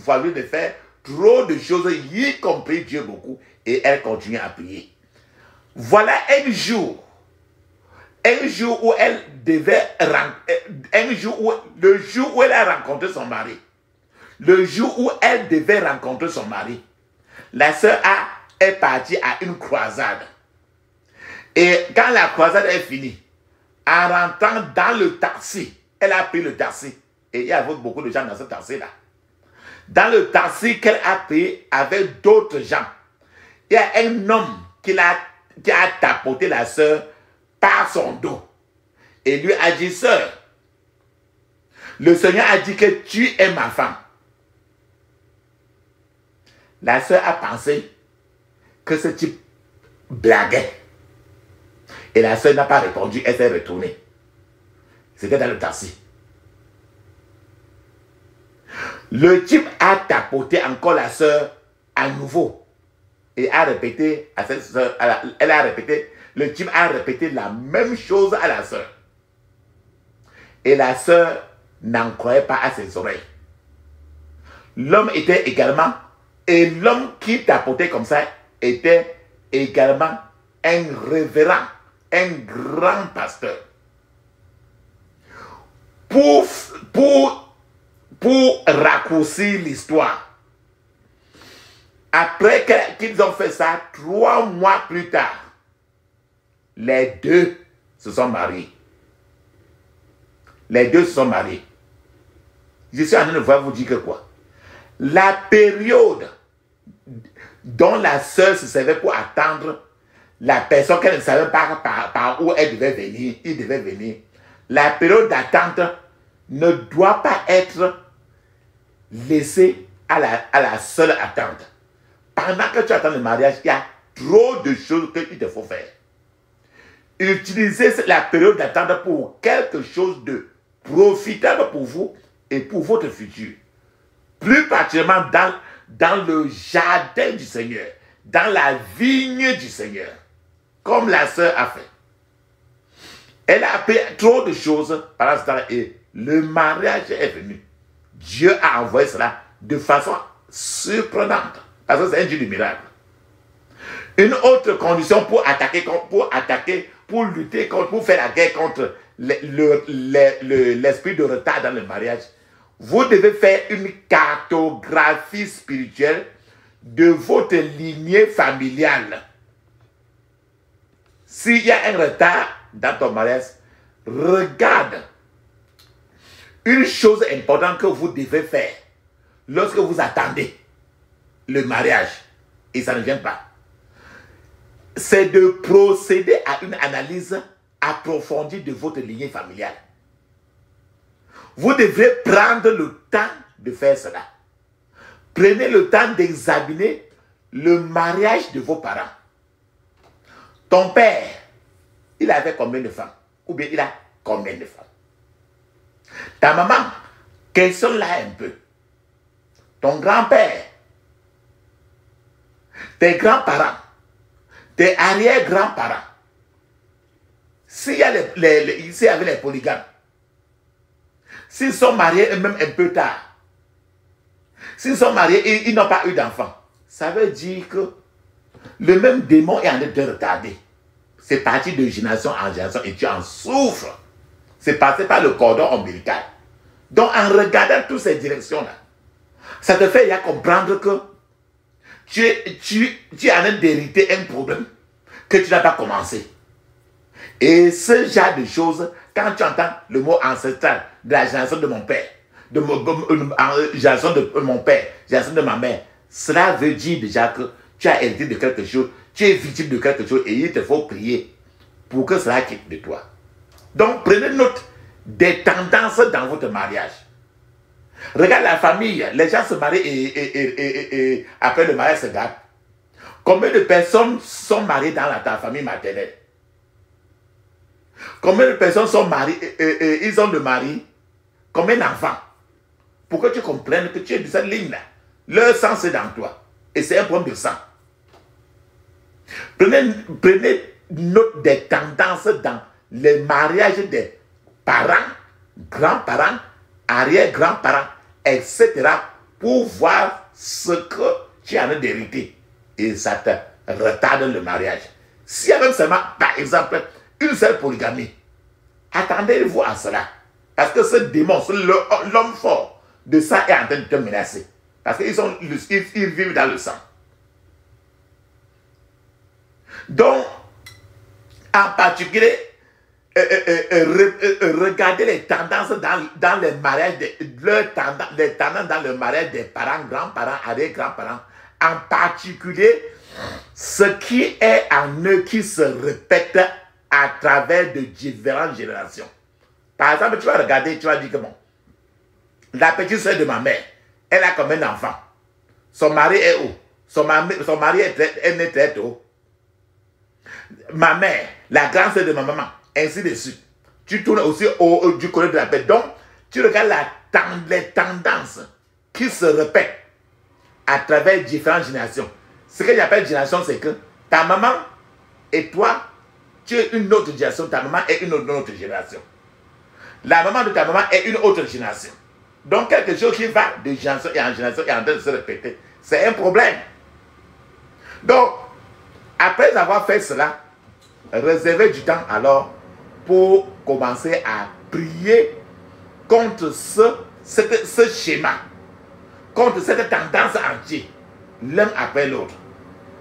choisi de faire trop de choses, y compris Dieu beaucoup, et elle continue à prier. Voilà un jour où elle devait, le jour où elle a rencontré son mari, le jour où elle devait rencontrer son mari, la sœur est partie à une croisade. Et quand la croisade est finie, en rentrant dans le taxi, elle a pris le taxi. Et il y avait beaucoup de gens dans ce taxi-là. Dans le taxi qu'elle a pris avec d'autres gens, il y a un homme qui a tapoté la sœur par son dos. Et lui a dit, sœur, le Seigneur a dit que tu es ma femme. La sœur a pensé que ce type blaguait. Et la sœur n'a pas répondu, elle s'est retournée. C'était dans le taxi. Le type a tapoté encore la sœur à nouveau. Et a répété à cette sœur, le type a répété la même chose à la sœur. Et la sœur n'en croyait pas à ses oreilles. L'homme était également, et l'homme qui tapotait comme ça était également un révérend, un grand pasteur. Pour raccourcir l'histoire, après qu'ils ont fait ça, 3 mois plus tard, les deux se sont mariés. Les deux se sont mariés. Je suis en train de vous dire que quoi? La période dont la sœur se servait pour attendre la personne qu'elle ne savait pas par où elle devait venir, il devait venir. La période d'attente ne doit pas être laissée à la seule attente. Pendant que tu attends le mariage, il y a trop de choses qu'il te faut faire. Utilisez la période d'attente pour quelque chose de profitable pour vous et pour votre futur. Plus particulièrement dans le jardin du Seigneur, dans la vigne du Seigneur, comme la sœur a fait. Elle a appris trop de choses par ce temps-là et le mariage est venu. Dieu a envoyé cela de façon surprenante, parce que c'est un Dieu du miracle. Une autre condition pour lutter contre, pour faire la guerre contre l'esprit de retard dans le mariage, vous devez faire une cartographie spirituelle de votre lignée familiale. S'il y a un retard dans ton mariage, regarde. Une chose importante que vous devez faire lorsque vous attendez le mariage, et ça ne vient pas, c'est de procéder à une analyse approfondie de votre lignée familiale. Vous devrez prendre le temps de faire cela. Prenez le temps d'examiner le mariage de vos parents. Ton père, il avait combien de femmes? Ou bien il a combien de femmes? Ta maman, questionne-la un peu. Ton grand-père, tes grands-parents, tes arrière-grands-parents, s'il y a s'il y avait les polygames, s'ils sont mariés eux-mêmes un peu tard, s'ils sont mariés et ils n'ont pas eu d'enfants, ça veut dire que le même démon est en train de te retarder. C'est parti de génération en génération et tu en souffres. C'est passé par le cordon ombilical. Donc en regardant toutes ces directions-là, ça te fait comprendre que tu es en train d'hériter un problème que tu n'as pas commencé. Et ce genre de choses, quand tu entends le mot ancestral de la génération de mon père, génération de mon père, génération de ma mère, cela veut dire déjà que tu as hérité de quelque chose, tu es victime de quelque chose et il te faut prier pour que cela quitte de toi. Donc prenez note des tendances dans votre mariage. Regarde la famille, les gens se marient et après le mariage se gâtent. Combien de personnes sont mariées dans ta famille maternelle? Combien de personnes sont mariées, ils ont le mari? Combien d'enfants? Pour que tu comprennes que tu es de cette ligne-là. Leur sang c'est dans toi. Et c'est un problème de sang. Prenez note des tendances dans les mariages des parents, grands-parents, arrière-grands-parents, etc. pour voir ce que tu as d'hériter. Et ça te retarde le mariage. S'il y a même seulement, par exemple, une seule polygamie, attendez-vous à cela. Parce que ce démon, l'homme fort de ça est en train de te menacer. Parce qu'ils vivent dans le sang. Donc, en particulier, regardez les tendances dans les mariages, les tendances dans le mariage des parents, grands-parents, arrière-grands-parents. En particulier, ce qui est en eux qui se répète à travers de différentes générations. Par exemple, tu vas regarder, tu vas dire que bon, la petite soeur de ma mère, elle a combien d'enfants? Son mari est où? Son mari est né très tôt. Ma mère, la grande soeur de ma maman, ainsi de suite. Tu tournes aussi du côté de la paix. Donc, tu regardes les tendances qui se répètent à travers différentes générations. Ce que j'appelle génération, c'est que ta maman et toi, tu es une autre génération, ta maman est une autre génération. La maman de ta maman est une autre génération. Donc, quelque chose qui va de génération en génération est en train de se répéter. C'est un problème. Donc, après avoir fait cela, réservez du temps alors pour commencer à prier contre ce schéma, contre cette tendance entière, l'un après l'autre.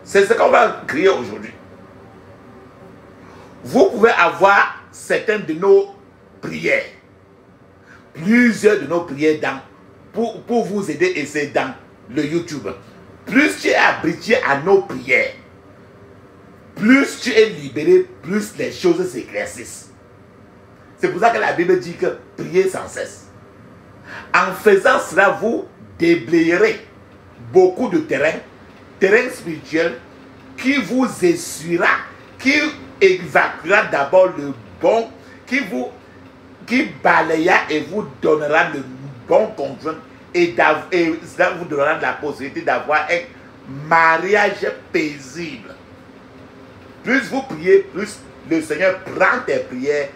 C'est ce qu'on va crier aujourd'hui. Vous pouvez avoir certaines de nos prières, plusieurs de nos prières pour vous aider, et c'est dans le YouTube. Plus tu es habitué à nos prières, plus tu es libéré, plus les choses s'éclaircissent. C'est pour ça que la Bible dit que priez sans cesse. En faisant cela, vous déblayerez beaucoup de terrain spirituel qui vous essuiera, qui évacuera d'abord le bon, qui balayera et vous donnera le bon conjoint, et cela vous donnera la possibilité d'avoir un mariage paisible. Plus vous priez, plus le Seigneur prend tes prières,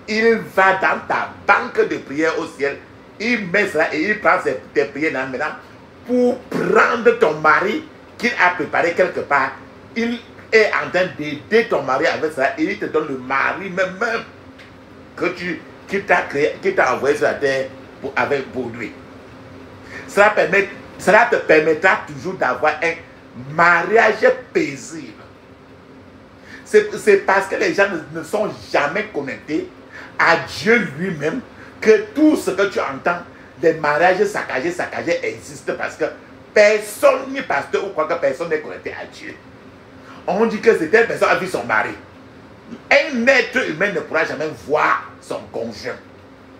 il va dans ta banque de prières au ciel, il met cela et il prend tes prières là maintenant pour prendre ton mari qu'il a préparé quelque part. Il est en train d'aider ton mari avec ça et il te donne le mari même qu'il t'a envoyé sur la terre pour lui. Cela te permettra toujours d'avoir un mariage paisible. C'est parce que les gens ne sont jamais connectés à Dieu lui-même que tout ce que tu entends, des mariages saccagés existent, parce que personne, ni pasteur ou quoi que personne n'est connecté à Dieu. On dit que cette personne a vu son mari. Un être humain ne pourra jamais voir son conjoint.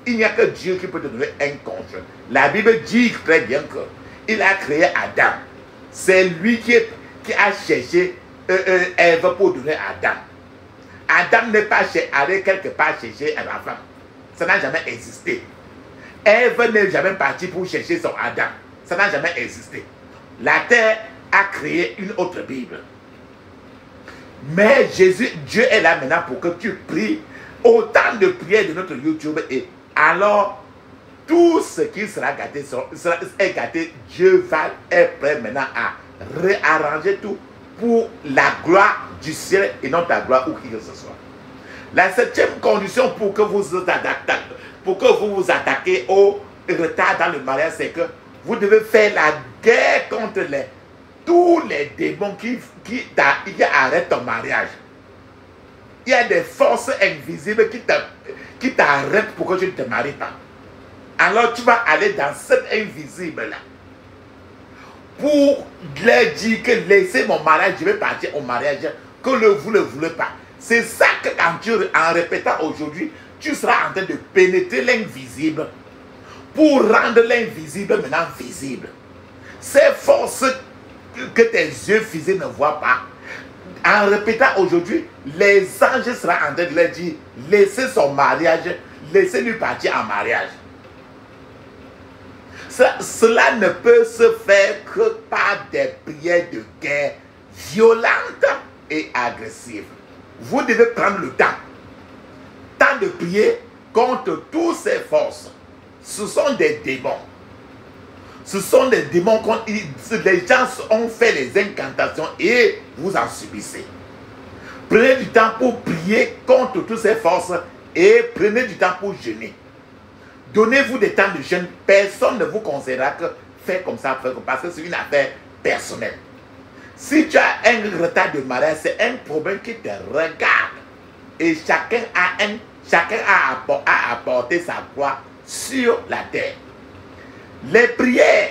Il n'y a que Dieu qui peut te donner un conjoint. La Bible dit très bien qu'il a créé Adam. C'est lui qui a cherché Ève pour donner Adam. Adam n'est pas allé quelque part chercher un enfant. Ça n'a jamais existé. Ève n'est jamais partie pour chercher son Adam. Ça n'a jamais existé. La terre a créé une autre Bible. Mais Dieu est là maintenant pour que tu pries autant de prières de notre YouTube. Et alors, tout ce qui sera gâté, est gâté. Dieu est prêt maintenant à réarranger tout pour la gloire du ciel et non ta gloire où qu'il que ce soit. La 7e condition pour que vous vous attaquez au retard dans le mariage, c'est que vous devez faire la guerre contre tous les démons qui arrêtent ton mariage. Il y a des forces invisibles qui t'arrêtent pour que tu ne te maries pas. Alors tu vas aller dans cette invisible-là pour leur dire que laissez mon mariage, je vais partir au mariage, que vous ne le voulez pas. C'est ça que en répétant aujourd'hui, tu seras en train de pénétrer l'invisible pour rendre l'invisible maintenant visible. Ces forces que tes yeux physiques ne voient pas, en répétant aujourd'hui, les anges seront en train de leur dire, laissez son mariage, laissez-lui partir en mariage. Cela ne peut se faire que par des prières de guerre violentes et agressives. Vous devez prendre le temps de prier contre toutes ces forces. Ce sont des démons. Ce sont des démons quand les gens ont fait les incantations et vous en subissez. Prenez du temps pour prier contre toutes ces forces et prenez du temps pour jeûner. Donnez-vous des temps de jeûne. Personne ne vous conseillera que faire comme ça, parce que c'est une affaire personnelle. Si tu as un retard de mariage, c'est un problème qui te regarde. Et chacun a apporté sa croix sur la terre. Les prières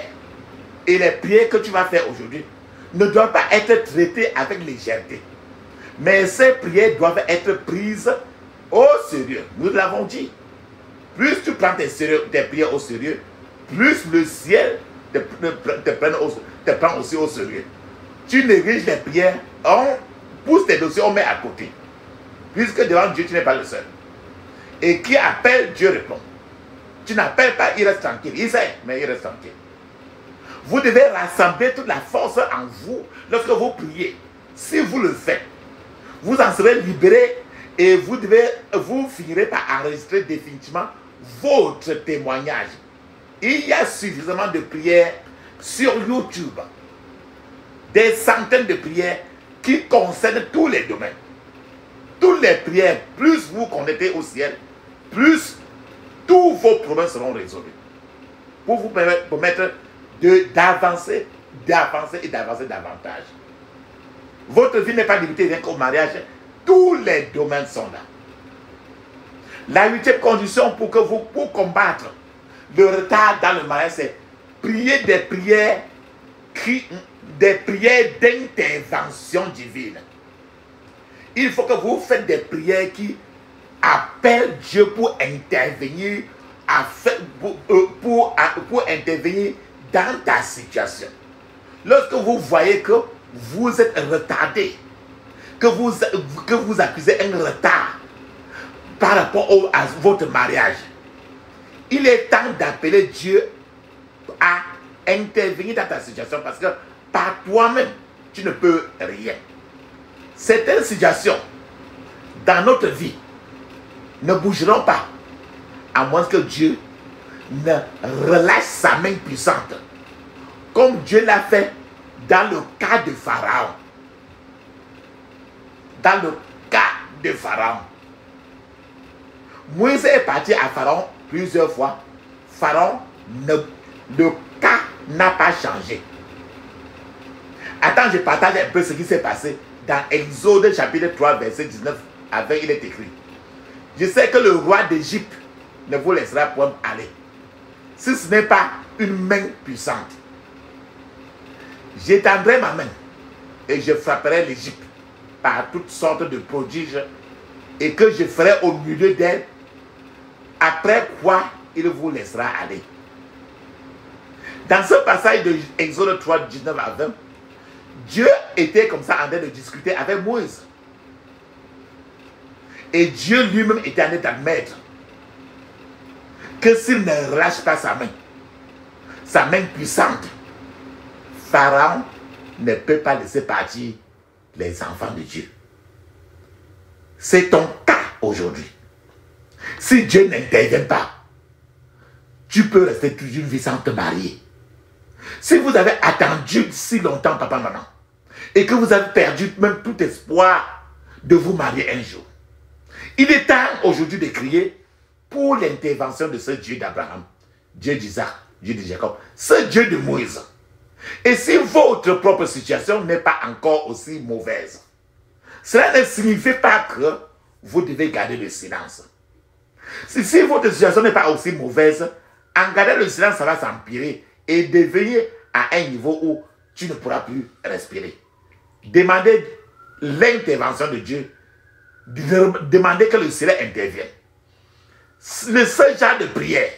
et les prières que tu vas faire aujourd'hui ne doivent pas être traitées avec légèreté. Mais ces prières doivent être prises au sérieux. Nous l'avons dit. Plus tu prends tes prières au sérieux, plus le ciel te prend aussi au sérieux. Tu négliges les prières, on pousse tes dossiers, on met à côté. Puisque devant Dieu, tu n'es pas le seul. Et qui appelle, Dieu répond. Tu n'appelles pas, il reste tranquille. Il sait, mais il reste tranquille. Vous devez rassembler toute la force en vous lorsque vous priez. Si vous le faites, vous en serez libérés et vous finirez par enregistrer définitivement votre témoignage. Il y a suffisamment de prières sur YouTube. Des centaines de prières qui concernent tous les domaines. Toutes les prières, plus vous connectez au ciel, plus tous vos problèmes seront résolus. Pour vous permettre d'avancer et d'avancer davantage. Votre vie n'est pas limitée rien qu'au mariage. Tous les domaines sont là. La 8e condition pour combattre le retard dans le mariage, c'est prier des prières d'intervention divine. Il faut que vous faites des prières qui appellent Dieu pour intervenir, pour intervenir dans ta situation. Lorsque vous voyez que vous êtes retardé, que vous accusez un retard par rapport à votre mariage, il est temps d'appeler Dieu à intervenir dans ta situation parce que par toi-même, tu ne peux rien. Certaines situations dans notre vie ne bougeront pas à moins que Dieu ne relâche sa main puissante, comme Dieu l'a fait dans le cas de Pharaon. Dans le cas de Pharaon, Moïse est parti à Pharaon plusieurs fois. Pharaon, le cas n'a pas changé. Attends, je partage un peu ce qui s'est passé dans Exode chapitre 3 verset 19 à 20. Il est écrit: je sais que le roi d'Égypte ne vous laissera point aller, si ce n'est pas une main puissante. J'étendrai ma main et je frapperai l'Égypte par toutes sortes de prodiges et que je ferai au milieu d'elle, après quoi il vous laissera aller. Dans ce passage de Exode 3, 19 à 20, Dieu était comme ça en train de discuter avec Moïse. Et Dieu lui-même était en train d'admettre que s'il ne relâche pas sa main puissante, Pharaon ne peut pas laisser partir les enfants de Dieu. C'est ton cas aujourd'hui. Si Dieu n'intervient pas, tu peux rester toute une vie sans te marier. Si vous avez attendu si longtemps, papa, maman, et que vous avez perdu même tout espoir de vous marier un jour, il est temps aujourd'hui de crier pour l'intervention de ce Dieu d'Abraham, Dieu d'Isaac, Dieu de Jacob, ce Dieu de Moïse. Et si votre propre situation n'est pas encore aussi mauvaise, cela ne signifie pas que vous devez garder le silence. Si votre situation n'est pas aussi mauvaise, en gardant le silence, ça va s'empirer et devenir à un niveau où tu ne pourras plus respirer. Demandez l'intervention de Dieu. Demandez que le ciel intervienne. Le seul genre de prière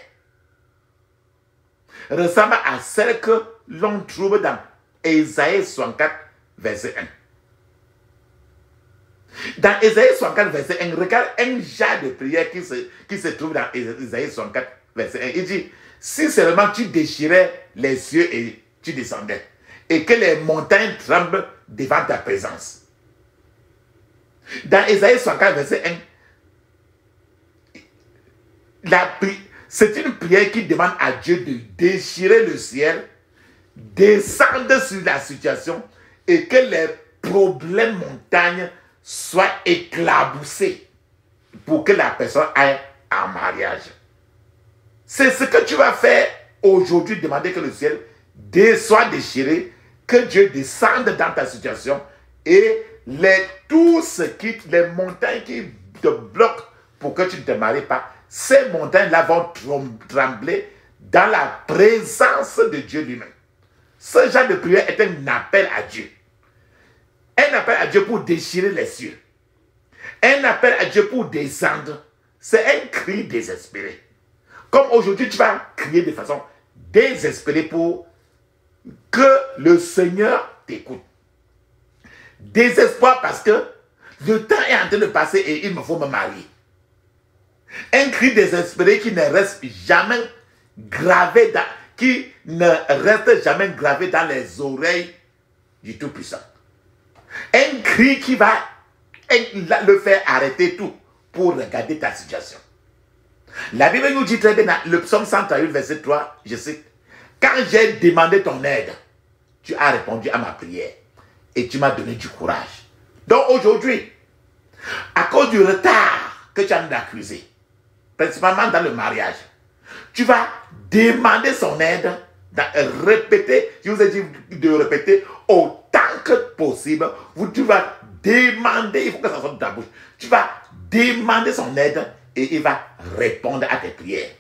ressemble à celle que l'on trouve dans Ésaïe 64, verset 1. Dans Ésaïe 64, verset 1, regarde un genre de prière qui se trouve dans Ésaïe 64, verset 1. Il dit, si seulement tu déchirais les cieux et tu descendais, et que les montagnes tremblent devant ta présence. Dans Ésaïe 64, verset 1, c'est une prière qui demande à Dieu de déchirer le ciel, descendre sur la situation et que les problèmes montagnes soient éclaboussés pour que la personne aille en mariage. C'est ce que tu vas faire aujourd'hui, demander que le ciel soit déchiré, que Dieu descende dans ta situation et tout ce qui, les montagnes qui te bloquent pour que tu ne te maries pas, ces montagnes-là vont trembler dans la présence de Dieu lui-même. Ce genre de prière est un appel à Dieu. Un appel à Dieu pour déchirer les cieux. Un appel à Dieu pour descendre. C'est un cri désespéré. Comme aujourd'hui, tu vas crier de façon désespérée pour que le Seigneur t'écoute. Désespoir parce que le temps est en train de passer et il me faut me marier. Un cri désespéré qui ne reste jamais gravé dans les oreilles du Tout-Puissant. Un cri qui va le faire arrêter tout pour regarder ta situation. La Bible nous dit très bien dans le psaume 138, verset 3, je cite, « Quand j'ai demandé ton aide, tu as répondu à ma prière et tu m'as donné du courage. » Donc aujourd'hui, à cause du retard que tu as accusé, principalement dans le mariage, tu vas demander son aide, répéter, je vous ai dit de répéter autant que possible, tu vas demander, il faut que ça sorte de ta bouche, tu vas demander son aide et il va répondre à tes prières.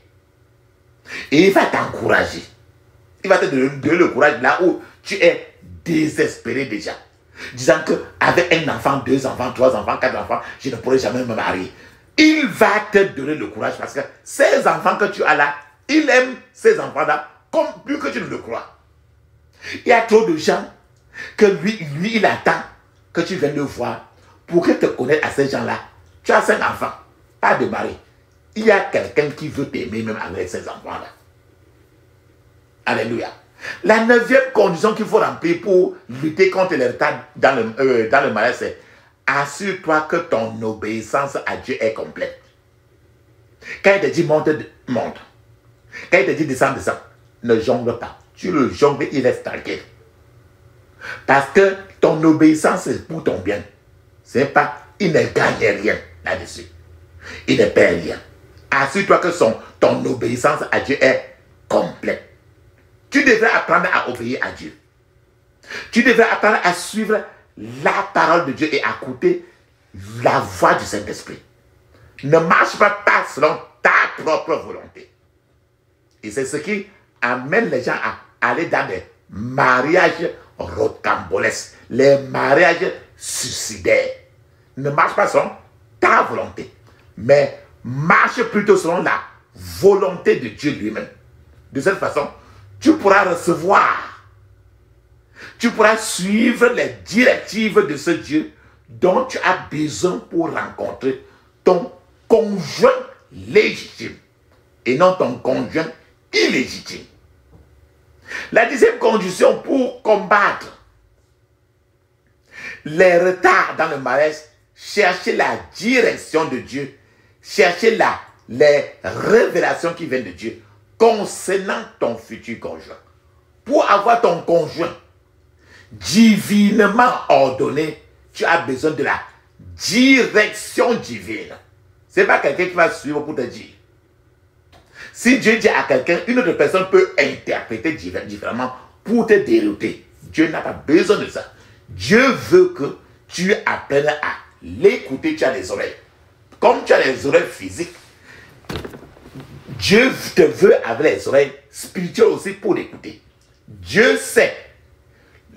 Et il va t'encourager. Il va te donner le courage là où tu es désespéré déjà. Disant qu'avec un enfant, 2 enfants, 3 enfants, 4 enfants, je ne pourrai jamais me marier. Il va te donner le courage parce que ces enfants que tu as là, il aime ces enfants-là comme plus que tu ne le crois. Il y a trop de gens que lui il attend que tu viennes le voir pour que te connaisse à ces gens-là. Tu as 5 enfants, pas de mari. Il y a quelqu'un qui veut t'aimer même avec ces enfants-là. Alléluia. La 9e condition qu'il faut remplir pour lutter contre les retards dans le mariage, c'est assure-toi que ton obéissance à Dieu est complète. Quand il te dit monte, monte. Quand il te dit descend, descend. Ne jongle pas. Tu le jongles, il reste tranquille. Parce que ton obéissance est pour ton bien. C'est pas, il ne gagne rien là-dessus. Il ne perd rien. Assure-toi que ton obéissance à Dieu est complète. Tu devrais apprendre à obéir à Dieu. Tu devrais apprendre à suivre la parole de Dieu et à écouter la voix du Saint-Esprit. Ne marche pas selon ta propre volonté. Et c'est ce qui amène les gens à aller dans des mariages rocambolesques, les mariages suicidaires. Ne marche pas selon ta volonté, mais marche plutôt selon la volonté de Dieu lui-même. De cette façon, tu pourras recevoir, tu pourras suivre les directives de ce Dieu dont tu as besoin pour rencontrer ton conjoint légitime et non ton conjoint illégitime. La 10e condition pour combattre les retards dans le mariage, cherchez la direction de Dieu, cherchez les révélations qui viennent de Dieu concernant ton futur conjoint. Pour avoir ton conjoint divinement ordonné, tu as besoin de la direction divine. Ce n'est pas quelqu'un qui va suivre pour te dire. Si Dieu dit à quelqu'un, une autre personne peut interpréter différemment pour te dérouter. Dieu n'a pas besoin de ça. Dieu veut que tu apprennes à l'écouter. Tu as les oreilles. Comme tu as les oreilles physiques, Dieu te veut avec les oreilles spirituelles aussi pour l'écouter. Dieu sait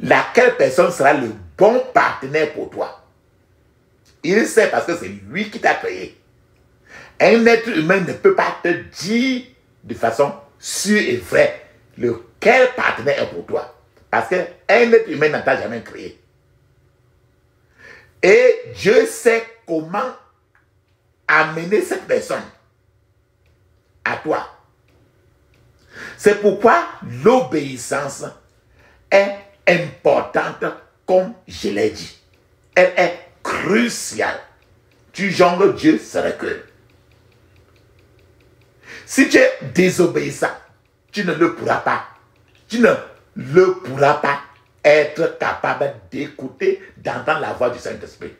laquelle personne sera le bon partenaire pour toi. Il sait parce que c'est lui qui t'a créé. Un être humain ne peut pas te dire de façon sûre et vraie lequel partenaire est pour toi. Parce qu'un être humain n'a t'a jamais créé. Et Dieu sait comment amener cette personne à toi. C'est pourquoi l'obéissance est importante, comme je l'ai dit. Elle est cruciale. Tu jongles, Dieu se recule. Si tu es désobéissant, tu ne le pourras pas. Tu ne le pourras pas être capable d'écouter, d'entendre la voix du Saint-Esprit.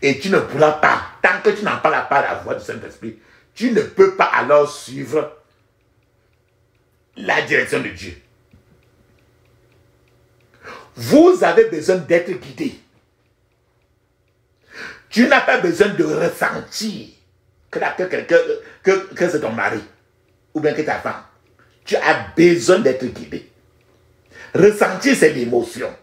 Et tu ne pourras pas, tant que tu n'entends pas la voix du Saint-Esprit, tu ne peux pas alors suivre la direction de Dieu. Vous avez besoin d'être guidé. Tu n'as pas besoin de ressentir que c'est ton mari ou bien que ta femme. Tu as besoin d'être guidé. Ressentir, c'est l'émotion.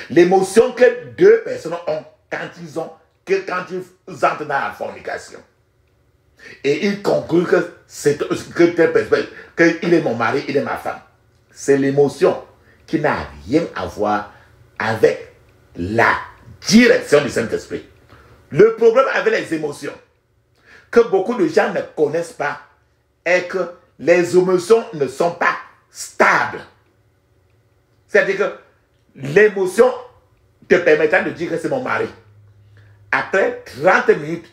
L'émotion que deux personnes ont quand ils entrent dans la fornication. Et ils concluent qu'il est mon mari, il est ma femme. C'est l'émotion qui n'a rien à voir avec la direction du Saint-Esprit. Le problème avec les émotions, que beaucoup de gens ne connaissent pas, est que les émotions ne sont pas stables. C'est-à-dire que l'émotion te permettant de dire que c'est mon mari. Après 30 minutes,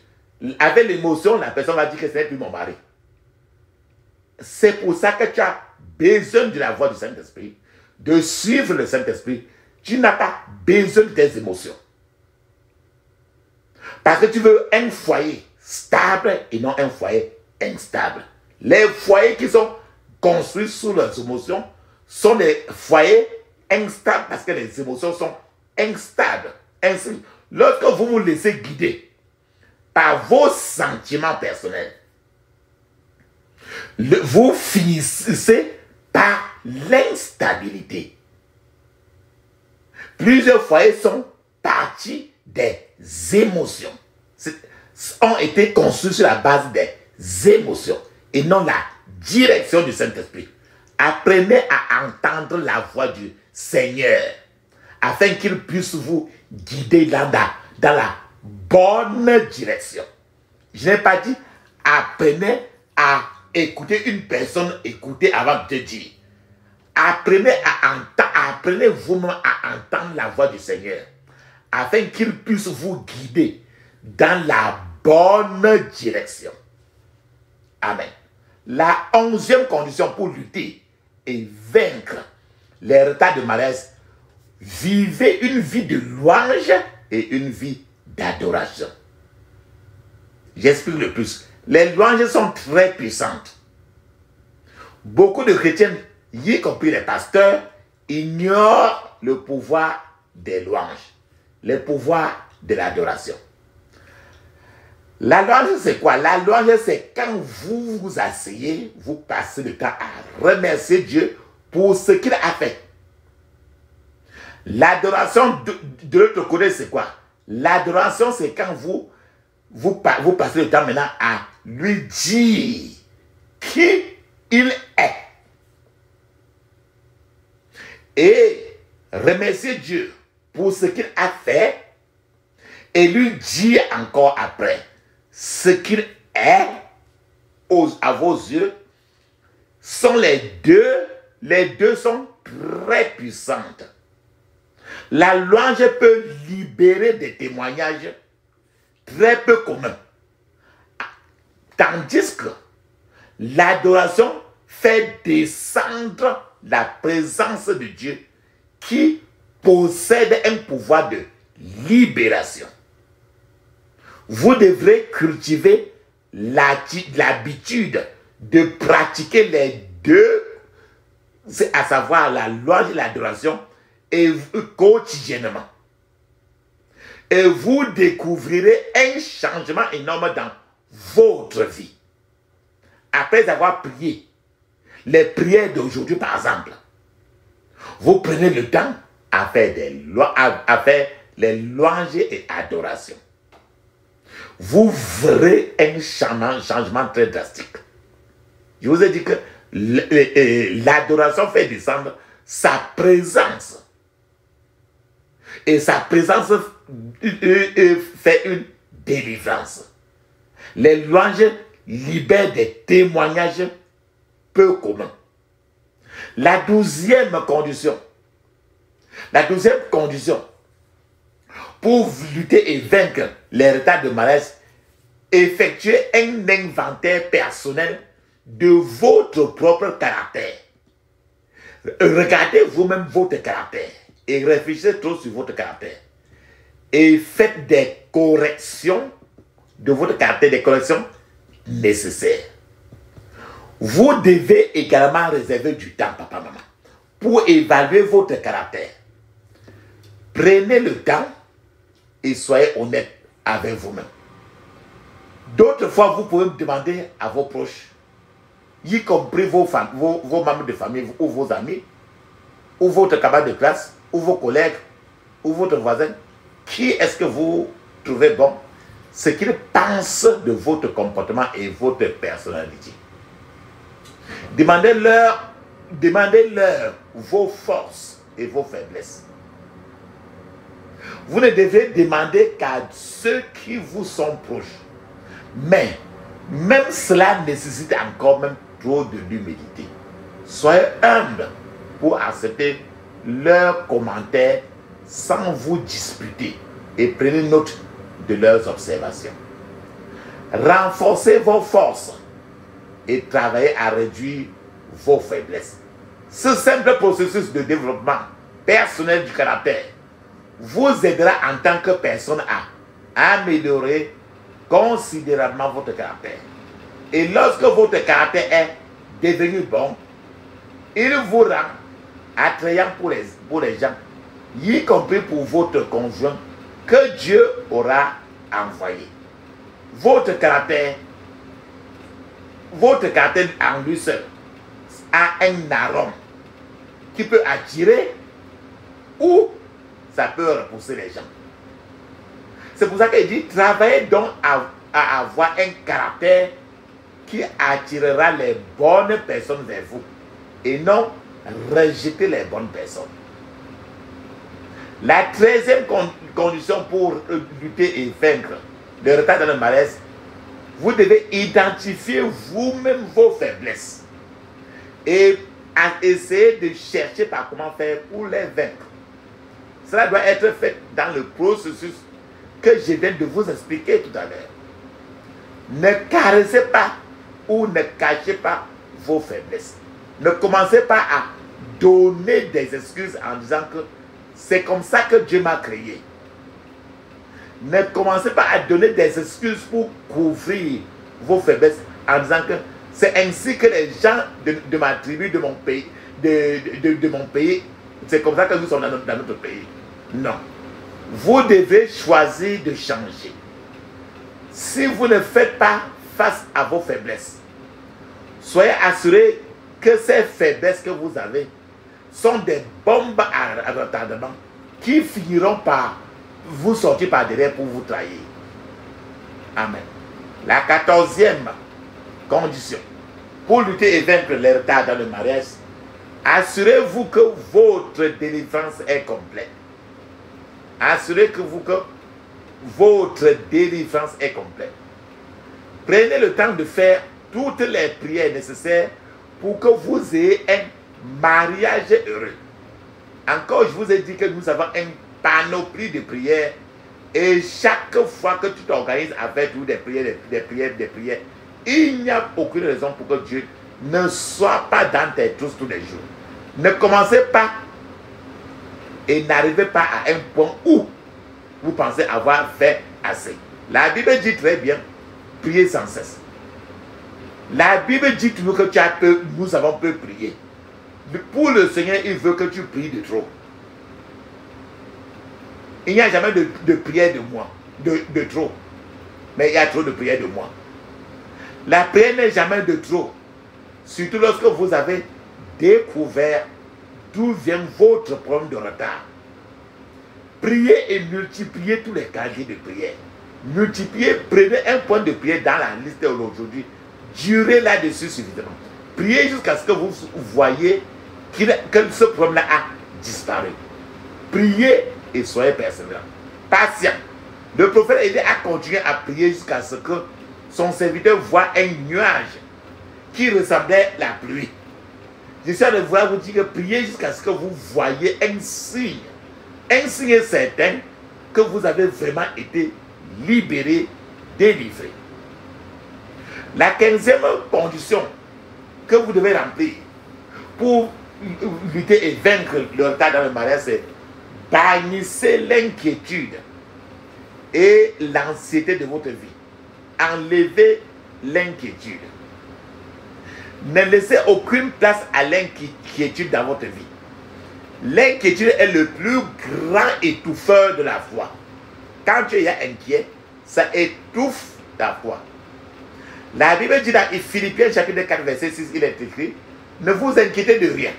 avec l'émotion, la personne va dire que ce n'est plus mon mari. C'est pour ça que tu as besoin de la voix du Saint-Esprit, de suivre le Saint-Esprit. Tu n'as pas besoin de tes émotions. Parce que tu veux un foyer stable et non un foyer instable. Les foyers qui sont construits sous les émotions sont des foyers instables parce que les émotions sont instables. Ainsi, lorsque vous vous laissez guider par vos sentiments personnels, vous finissez par l'instabilité. Plusieurs foyers sont partis des émotions. Ont été construits sur la base des émotions et non la direction du Saint-Esprit. Apprenez à entendre la voix du Seigneur afin qu'il puisse vous guider dans la bonne direction. Je n'ai pas dit apprenez à écouter une personne, écouter avant de te dire. Apprenez vous-même à entendre la voix du Seigneur afin qu'il puisse vous guider dans la bonne direction. Amen. La 11e condition pour lutter et vaincre les retards de mariage, vivez une vie de louange et une vie d'adoration. J'explique le plus. Les louanges sont très puissantes. Beaucoup de chrétiens, y compris les pasteurs, ignorent le pouvoir des louanges, le pouvoir de l'adoration. La louange, c'est quoi? La louange, c'est quand vous vous asseyez, vous passez le temps à remercier Dieu pour ce qu'il a fait. L'adoration, de l'autre côté, c'est quoi? L'adoration, c'est quand vous passez le temps maintenant à lui dire qui il est. Et remercier Dieu pour ce qu'il a fait et lui dire encore après ce qu'il est à vos yeux sont les deux sont très puissantes. La louange peut libérer des témoignages très peu communs. Tandis que l'adoration fait descendre la présence de Dieu qui possède un pouvoir de libération. Vous devrez cultiver l'habitude de pratiquer les deux, à savoir la louange et l'adoration, et quotidiennement. Et vous découvrirez un changement énorme dans votre vie. Après avoir prié, les prières d'aujourd'hui par exemple, vous prenez le temps à faire les louanges et adorations. Vous verrez un changement très drastique. Je vous ai dit que l'adoration fait descendre sa présence. Et sa présence fait une délivrance. Les louanges libèrent des témoignages peu communs. La douzième condition, pour lutter et vaincre les retards de malaise, effectuez un inventaire personnel de votre propre caractère. Regardez vous-même votre caractère et réfléchissez trop sur votre caractère. Et faites des corrections de votre caractère, des corrections nécessaires. Vous devez également réserver du temps, papa, maman, pour évaluer votre caractère. Prenez le temps et soyez honnête avec vous-même. D'autres fois, vous pouvez demander à vos proches, y compris vos membres de famille ou vos amis, ou votre camarade de classe, ou vos collègues, ou votre voisin, qui est-ce que vous trouvez bon, ce qu'ils pensent de votre comportement et votre personnalité. Demandez-leur vos forces et vos faiblesses. Vous ne devez demander qu'à ceux qui vous sont proches. Mais, même cela nécessite encore même trop de l'humilité. Soyez humble pour accepter leurs commentaires sans vous disputer et prenez note de leurs observations. Renforcez vos forces et travaillez à réduire vos faiblesses. Ce simple processus de développement personnel du caractère vous aidera en tant que personne à améliorer considérablement votre caractère. Et lorsque votre caractère est devenu bon, il vous rend attrayant pour les gens, y compris pour votre conjoint que Dieu aura envoyé. Votre caractère en lui seul a un arôme qui peut attirer ou ça peut repousser les gens. C'est pour ça qu'il dit, travaillez donc à avoir un caractère qui attirera les bonnes personnes vers vous et non rejeter les bonnes personnes. La 13e condition pour lutter et vaincre le retard dans le malaise, vous devez identifier vous-même vos faiblesses et essayer de chercher par comment faire pour les vaincre. Cela doit être fait dans le processus que je viens de vous expliquer tout à l'heure. Ne caressez pas ou ne cachez pas vos faiblesses. Ne commencez pas à donner des excuses en disant que c'est comme ça que Dieu m'a créé. Ne commencez pas à donner des excuses pour couvrir vos faiblesses en disant que c'est ainsi que les gens de ma tribu, de mon pays, de mon pays, c'est comme ça que nous sommes dans notre pays. Non. Vous devez choisir de changer. Si vous ne faites pas face à vos faiblesses, soyez assurés que ces faiblesses que vous avez sont des bombes à retardement qui finiront par vous sortir par derrière pour vous trahir. Amen. La 14e condition pour lutter et vaincre les retards dans le mariage, assurez-vous que votre délivrance est complète. Assurez-vous que votre délivrance est complète. Prenez le temps de faire toutes les prières nécessaires pour que vous ayez un mariage heureux. Encore, je vous ai dit que nous avons un panoplie de prières. Et chaque fois que tu t'organises avec des prières, il n'y a aucune raison pour que Dieu ne soit pas dans tes trousses tous les jours. Ne commencez pas et n'arrivez pas à un point où vous pensez avoir fait assez. La Bible dit très bien, priez sans cesse. La Bible dit toujours que tu as peu, nous avons peu prier. Pour le Seigneur, il veut que tu pries de trop. Il n'y a jamais de prière de moi, de trop. Mais il y a trop de prière de moi. La prière n'est jamais de trop. Surtout lorsque vous avez découvert d'où vient votre problème de retard. Priez et multipliez tous les qualités de prière. Multipliez, prenez un point de prière dans la liste d'aujourd'hui. Durez là-dessus suffisamment. Priez jusqu'à ce que vous voyez que ce problème-là a disparu. Priez et soyez persévérants. Patient. Le prophète Élie a continué à prier jusqu'à ce que son serviteur voit un nuage qui ressemblait à la pluie. Je suis en train de vous dire que priez jusqu'à ce que vous voyez un signe certain que vous avez vraiment été libéré, délivré. La 15e condition que vous devez remplir pour lutter et vaincre le retard dans le mariage, c'est bannissez l'inquiétude et l'anxiété de votre vie. Enlevez l'inquiétude. Ne laissez aucune place à l'inquiétude dans votre vie. L'inquiétude est le plus grand étouffeur de la foi. Quand tu es inquiet, ça étouffe ta foi. La Bible dit dans Philippiens chapitre 4 verset 6, il est écrit, ne vous inquiétez de rien,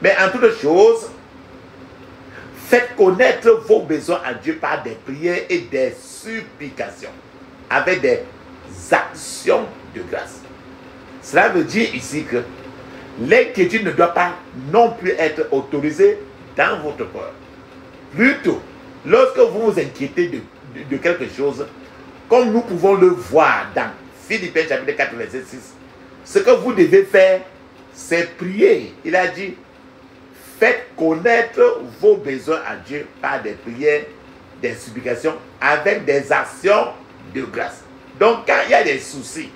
mais en toutes choses, faites connaître vos besoins à Dieu par des prières et des supplications, avec des actions de grâce. Cela veut dire ici que l'inquiétude ne doit pas non plus être autorisée dans votre cœur. Plutôt, lorsque vous vous inquiétez de quelque chose, comme nous pouvons le voir dans Philippiens chapitre 4 verset 6, ce que vous devez faire, c'est prier. Il a dit, faites connaître vos besoins à Dieu par des prières, des supplications, avec des actions de grâce. Donc quand il y a des soucis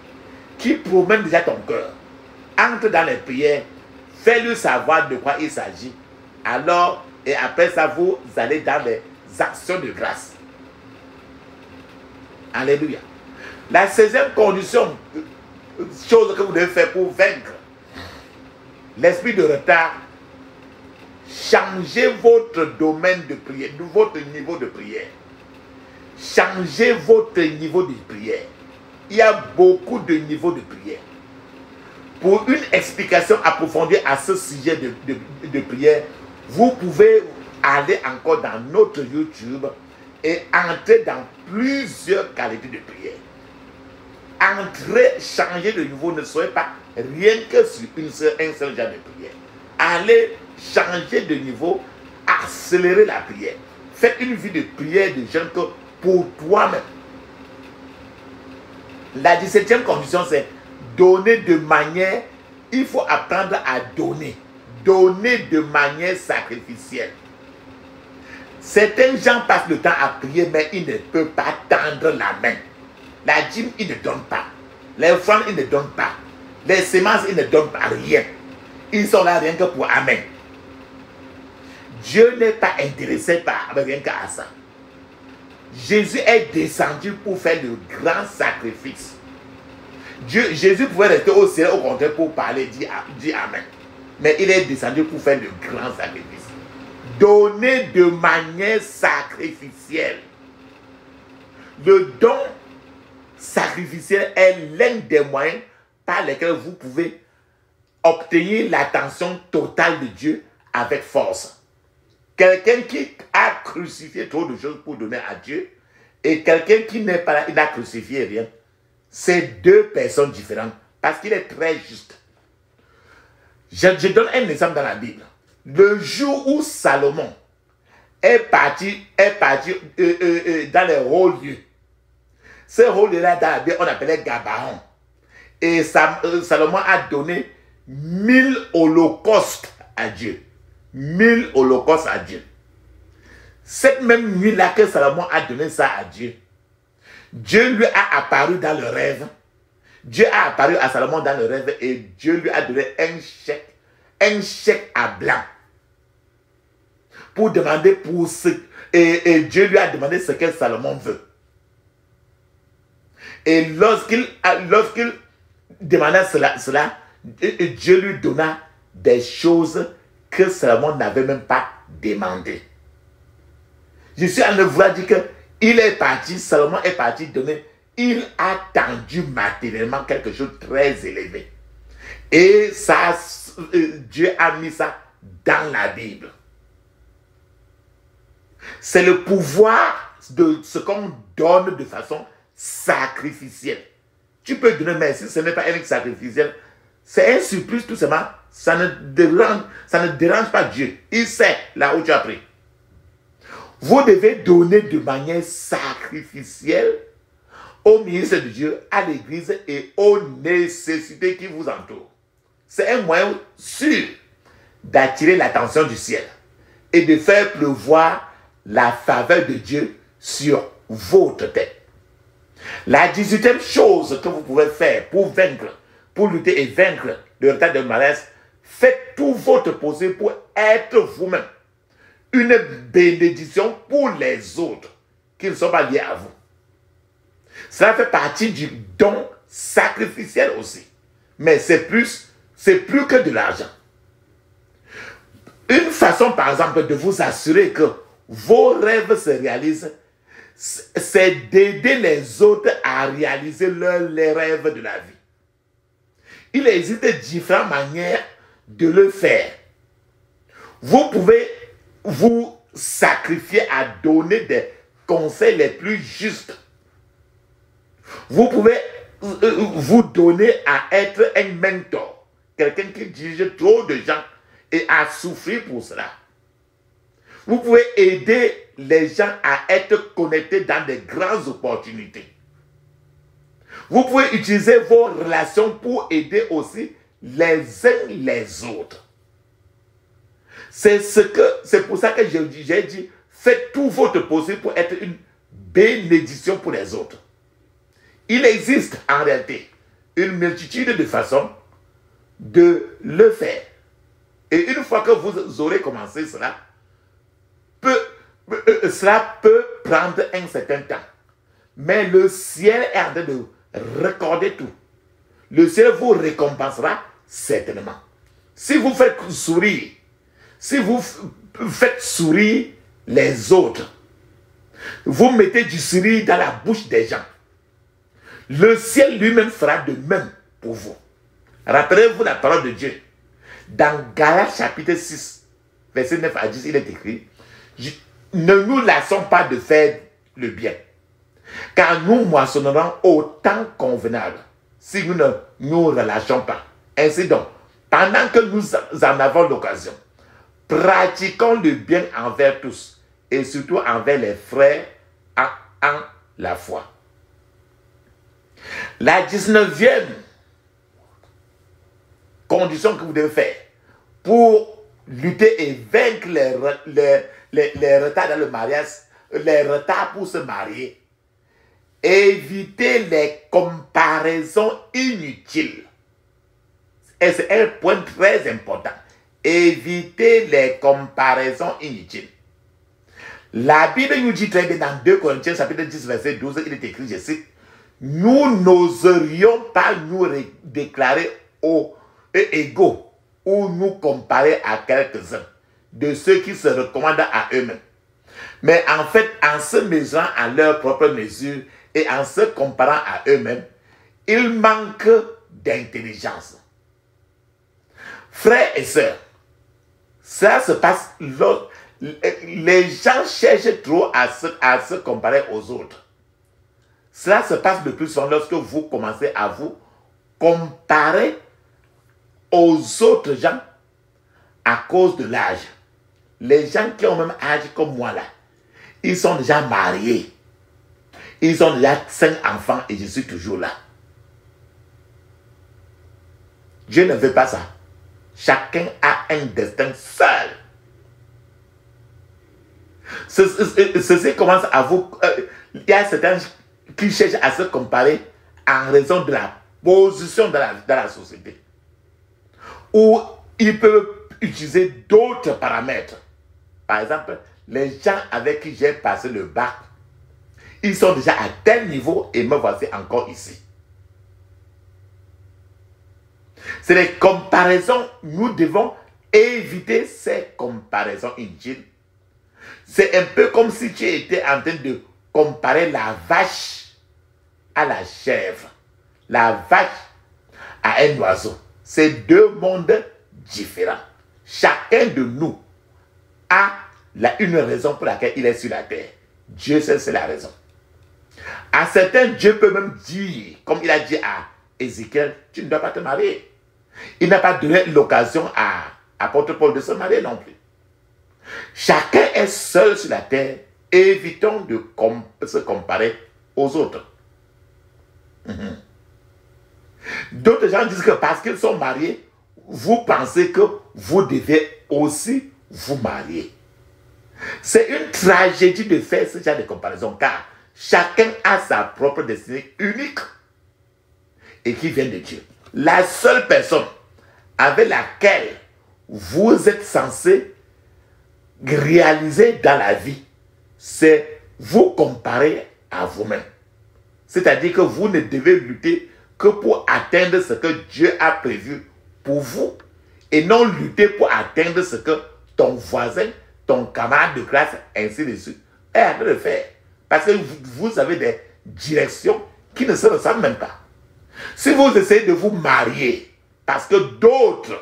qui promènent déjà ton cœur, entre dans les prières, fais-lui savoir de quoi il s'agit. Alors, et après ça, vous allez dans les actions de grâce. Alléluia. La 16e condition, chose que vous devez faire pour vaincre l'esprit de retard, changez votre domaine de prière, votre niveau de prière. Changez votre niveau de prière. Il y a beaucoup de niveaux de prière. Pour une explication approfondie à ce sujet de prière, vous pouvez aller encore dans notre YouTube et entrer dans plusieurs qualités de prière. Entrez, changez de niveau, ne soyez pas rien que sur un seul genre de prière. Allez changer de niveau, accélérer la prière. Faites une vie de prière de jeûne pour toi-même. La 17e condition, c'est donner de manière, il faut apprendre à donner. Donner de manière sacrificielle. Certains gens passent le temps à prier, mais ils ne peuvent pas tendre la main. La dîme, ils ne donnent pas. Les offrandes, ils ne donnent pas. Les semences, ils ne donnent pas rien. Ils sont là rien que pour Amen. Dieu n'est pas intéressé par rien qu'à ça. Jésus est descendu pour faire le grand sacrifice. Jésus pouvait rester au ciel, au contraire, pour parler, dire Amen. Mais il est descendu pour faire le grand sacrifice. Donner de manière sacrificielle. Le don sacrificiel est l'un des moyens par lesquels vous pouvez obtenir l'attention totale de Dieu avec force. Quelqu'un qui a crucifié trop de choses pour donner à Dieu et quelqu'un qui n'est pas là, il n'a crucifié rien. C'est deux personnes différentes parce qu'il est très juste. Je donne un exemple dans la Bible. Le jour où Salomon est parti dans les hauts lieux, ce haut lieu-là dans la Bible, on appelait Gabaon. Et Salomon a donné 1000 holocaustes à Dieu. 1000 holocaustes à Dieu. Cette même nuit-là que Salomon a donné ça à Dieu, Dieu lui a apparu dans le rêve. Dieu a apparu à Salomon dans le rêve et Dieu lui a donné un chèque à blanc pour demander pour ce et Dieu lui a demandé ce que Salomon veut. Et lorsqu'il demanda cela, Dieu lui donna des choses que Salomon n'avait même pas demandé. Je suis en train de vouloir dire qu'il est parti, Salomon est parti donner, il a tendu matériellement quelque chose de très élevé. Et ça, Dieu a mis ça dans la Bible. C'est le pouvoir de ce qu'on donne de façon sacrificielle. Tu peux donner, mais si ce n'est pas un acte sacrificiel, c'est un surplus tout simplement. Ça ne dérange pas Dieu. Il sait là où tu as pris. Vous devez donner de manière sacrificielle au ministère de Dieu, à l'église et aux nécessités qui vous entourent. C'est un moyen sûr d'attirer l'attention du ciel et de faire pleuvoir la faveur de Dieu sur votre tête. La 18e chose que vous pouvez faire pour vaincre, pour lutter et vaincre le retard de mariage, faites tout votre possible pour être vous-même une bénédiction pour les autres qui ne sont pas liés à vous. Cela fait partie du don sacrificiel aussi. Mais c'est plus que de l'argent. Une façon, par exemple, de vous assurer que vos rêves se réalisent, c'est d'aider les autres à réaliser les rêves de la vie. Il existe différentes manières de le faire. Vous pouvez vous sacrifier à donner des conseils les plus justes. Vous pouvez vous donner à être un mentor, quelqu'un qui dirige trop de gens et à souffrir pour cela. Vous pouvez aider les gens à être connectés dans de grandes opportunités. Vous pouvez utiliser vos relations pour aider aussi les uns les autres. C'est pour ça que j'ai dit, faites tout votre possible pour être une bénédiction pour les autres. Il existe en réalité une multitude de façons de le faire. Et une fois que vous aurez commencé cela, cela peut prendre un certain temps. Mais le ciel est en train de recorder tout. Le ciel vous récompensera certainement. Si vous faites sourire, si vous faites sourire les autres, vous mettez du sourire dans la bouche des gens, le ciel lui-même fera de même pour vous. Rappelez-vous la parole de Dieu. Dans Galates chapitre 6, verset 9 à 10, il est écrit, ne nous lassons pas de faire le bien, car nous moissonnerons au temps convenable, si nous ne nous relâchons pas. Ainsi donc, pendant que nous en avons l'occasion, pratiquons le bien envers tous, et surtout envers les frères en la foi. La 19e condition que vous devez faire pour lutter et vaincre les retards dans le mariage, les retards pour se marier, évitez les comparaisons inutiles. Et c'est un point très important. Évitez les comparaisons inutiles. La Bible nous dit très bien dans 2 Corinthiens chapitre 10 verset 12, il est écrit, je cite, nous n'oserions pas nous déclarer égaux ou nous comparer à quelques-uns de ceux qui se recommandent à eux-mêmes. Mais en fait, en se mesurant à leur propre mesure et en se comparant à eux-mêmes, ils manquent d'intelligence. Frères et sœurs, ça se passe lorsque les gens cherchent trop à se comparer aux autres. Cela se passe le plus souvent lorsque vous commencez à vous comparer aux autres gens à cause de l'âge. Les gens qui ont le même âge comme moi là, ils sont déjà mariés. Ils ont déjà 5 enfants et je suis toujours là. Dieu ne veut pas ça. Chacun a un destin seul Ceci commence à vous... il y a certains qui cherchent à se comparer en raison de la position dans la société. Ou ils peuvent utiliser d'autres paramètres. Par exemple, les gens avec qui j'ai passé le bac, ils sont déjà à tel niveau et me voici encore ici. C'est les comparaisons. Nous devons éviter ces comparaisons inutiles. C'est un peu comme si tu étais en train de comparer la vache à la chèvre, la vache à un oiseau. C'est deux mondes différents. Chacun de nous a une raison pour laquelle il est sur la terre. Dieu sait, c'est la raison. À certains, Dieu peut même dire, comme il a dit à Ézéchiel, tu ne dois pas te marier. Il n'a pas donné l'occasion à apôtre Paul de se marier non plus. Chacun est seul sur la terre. Évitons de se comparer aux autres. D'autres gens disent que parce qu'ils sont mariés, vous pensez que vous devez aussi vous marier. C'est une tragédie de faire ce genre de comparaison, car chacun a sa propre destinée unique et qui vient de Dieu. La seule personne avec laquelle vous êtes censé réaliser dans la vie, c'est vous comparer à vous-même. C'est-à-dire que vous ne devez lutter que pour atteindre ce que Dieu a prévu pour vous et non lutter pour atteindre ce que ton voisin, ton camarade de classe, ainsi de suite, est en train de faire. Parce que vous avez des directions qui ne se ressemblent même pas. Si vous essayez de vous marier parce que d'autres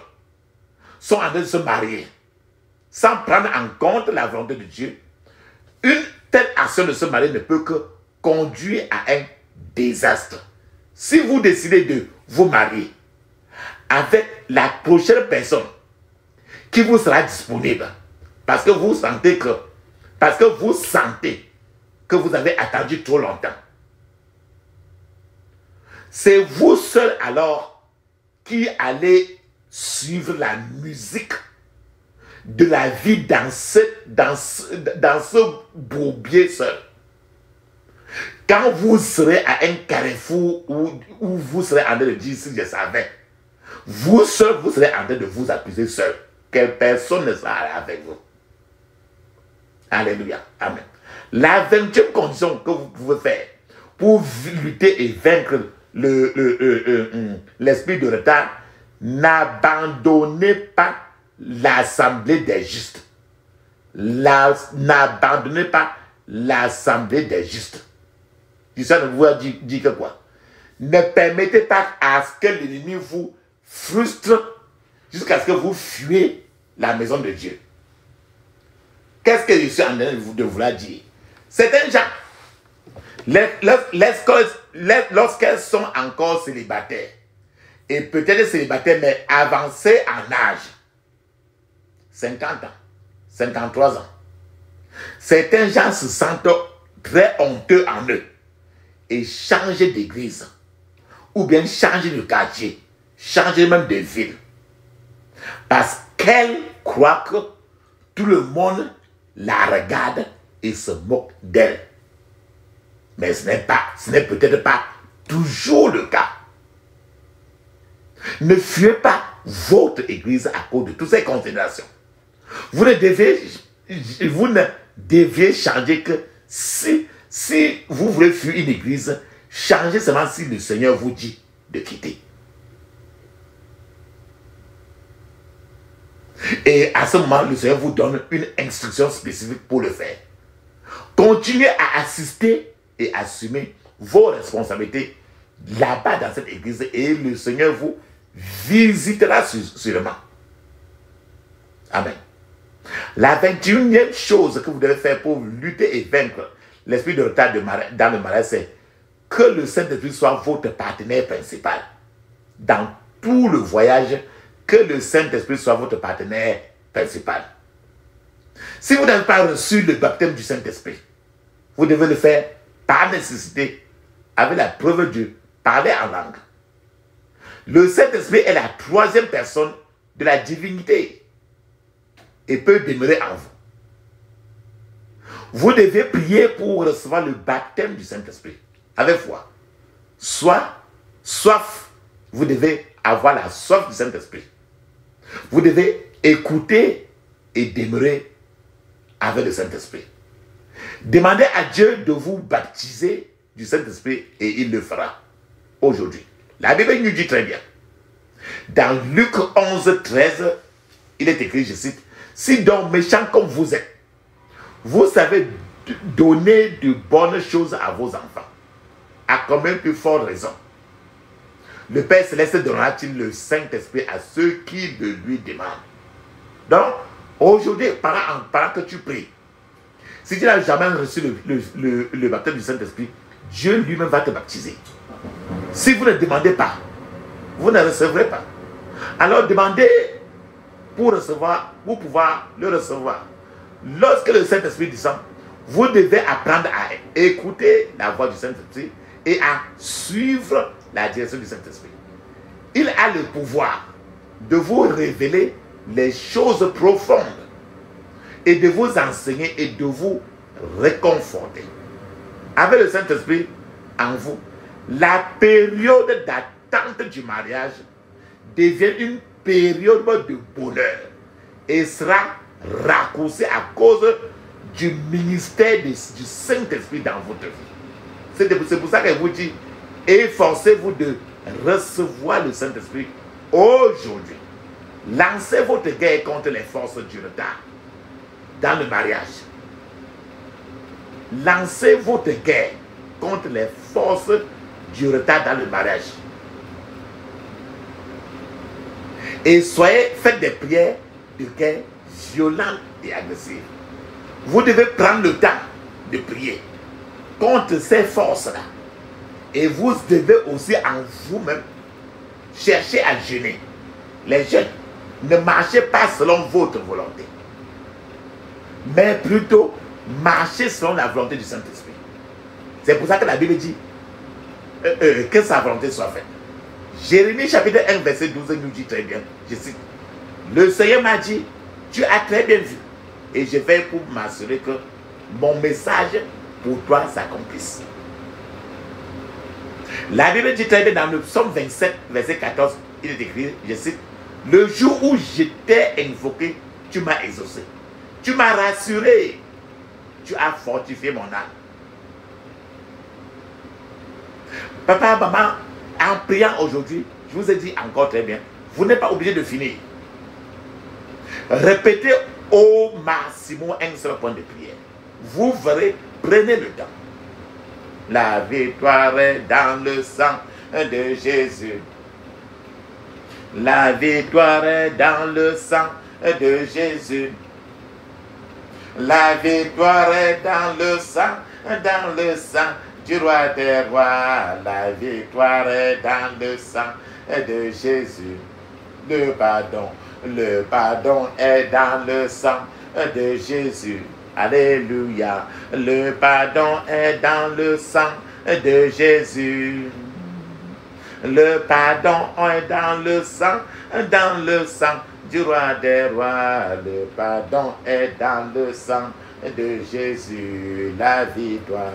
sont en train de se marier sans prendre en compte la volonté de Dieu, une telle action de se marier ne peut que conduire à un désastre. Si vous décidez de vous marier avec la prochaine personne qui vous sera disponible, parce que vous sentez que vous avez attendu trop longtemps, c'est vous seul alors qui allez suivre la musique de la vie dans ce bourbier seul. Quand vous serez à un carrefour où vous serez en train de dire si je savais, vous seul, vous serez en train de vous accuser seul. Quelle personne ne sera avec vous. Alléluia. Amen. La 20e condition que vous pouvez faire pour lutter et vaincre l'esprit de retard, n'abandonnez pas l'assemblée des justes. N'abandonnez pas l'assemblée des justes. Ça ne vous dit que quoi? Ne permettez pas à ce que l'ennemi vous frustre jusqu'à ce que vous fuyez la maison de Dieu. Qu'est-ce que je suis en train de vouloir dire? Certains gens, lorsqu'elles sont encore célibataires, et peut-être célibataires, mais avancées en âge, 50 ans, 53 ans, certains gens se sentent très honteux en eux et changent d'église, ou bien changent de quartier, changent même de ville, parce qu'elles croient que tout le monde la regarde et se moque d'elle. Mais ce n'est peut-être pas toujours le cas. Ne fuyez pas votre église à cause de toutes ces considérations. Vous ne deviez changer que si vous voulez fuir une église, changez seulement si le Seigneur vous dit de quitter. Et à ce moment, le Seigneur vous donne une instruction spécifique pour le faire. Continuez à assister et assumer vos responsabilités là-bas dans cette église et le Seigneur vous visitera sûrement. Amen. La 21e chose que vous devez faire pour lutter et vaincre l'esprit de retard dans le mariage, c'est que le Saint-Esprit soit votre partenaire principal. Dans tout le voyage, que le Saint-Esprit soit votre partenaire principal. Si vous n'avez pas reçu le baptême du Saint-Esprit, vous devez le faire par nécessité, avec la preuve de parler en langue. Le Saint-Esprit est la troisième personne de la divinité et peut demeurer en vous. Vous devez prier pour recevoir le baptême du Saint-Esprit. Avec foi. Soif. Vous devez avoir la soif du Saint-Esprit. Vous devez écouter et demeurer avec le Saint-Esprit. Demandez à Dieu de vous baptiser du Saint-Esprit et il le fera aujourd'hui. La Bible nous dit très bien. Dans Luc 11, 13, il est écrit, je cite, « Si donc méchants comme vous êtes, vous savez donner de bonnes choses à vos enfants, à combien plus forte raison le Père Céleste donnera-t-il le Saint-Esprit à ceux qui le lui demandent. » Donc, aujourd'hui, pendant que tu pries, si tu n'as jamais reçu le baptême du Saint-Esprit, Dieu lui-même va te baptiser. Si vous ne demandez pas, vous ne recevrez pas. Alors demandez pour recevoir, pour pouvoir le recevoir. Lorsque le Saint-Esprit descend, vous devez apprendre à écouter la voix du Saint-Esprit et à suivre la direction du Saint-Esprit. Il a le pouvoir de vous révéler les choses profondes et de vous enseigner et de vous réconforter. Avec le Saint-Esprit en vous, la période d'attente du mariage devient une période de bonheur et sera raccourcie à cause du ministère du Saint-Esprit dans votre vie. C'est pour ça que vous dit, efforcez-vous de recevoir le Saint-Esprit aujourd'hui. Lancez votre guerre contre les forces du retard dans le mariage. Lancez votre guerre contre les forces du retard dans le mariage. Et faites des prières de guerre violentes et agressives. Vous devez prendre le temps de prier contre ces forces-là. Et vous devez aussi en vous-même chercher à jeûner. Les jeunes, ne marchez pas selon votre volonté, mais plutôt marchez selon la volonté du Saint-Esprit. C'est pour ça que la Bible dit que sa volonté soit faite. Jérémie chapitre 1 verset 12 nous dit très bien, je cite, « Le Seigneur m'a dit, tu as très bien vu, et je vais pour m'assurer que mon message pour toi s'accomplisse. » La Bible dit très bien dans le psaume 27 verset 14, il est écrit, je cite, « Le jour où je t'ai invoqué, tu m'as exaucé. Tu m'as rassuré. Tu as fortifié mon âme. » Papa, maman, en priant aujourd'hui, je vous ai dit encore très bien, vous n'êtes pas obligé de finir. Répétez au maximum un seul point de prière. Vous verrez, prenez le temps. La victoire est dans le sang de Jésus. La victoire est dans le sang de Jésus. La victoire est dans le sang du roi des rois. La victoire est dans le sang de Jésus. Le pardon est dans le sang de Jésus. Alléluia. Le pardon est dans le sang de Jésus. Le pardon est dans le sang du roi des rois. Le pardon est dans le sang de Jésus. La victoire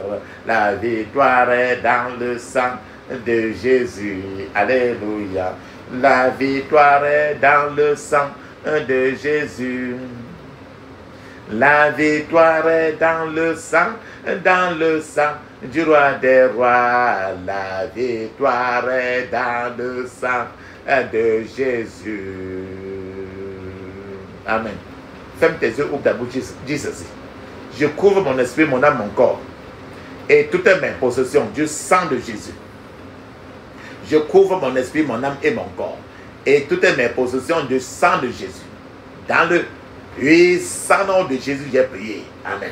est dans le sang de Jésus. Alléluia. La victoire est dans le sang de Jésus. La victoire est dans le sang du roi des rois. La victoire est dans le sang de Jésus. Amen. Ferme tes yeux, ouvre ta bouche, dis ceci. Je couvre mon esprit, mon âme, mon corps et toutes mes possessions du sang de Jésus. Je couvre mon esprit, mon âme et mon corps et toutes mes possessions du sang de Jésus. Dans le puissant nom de Jésus, j'ai prié. Amen.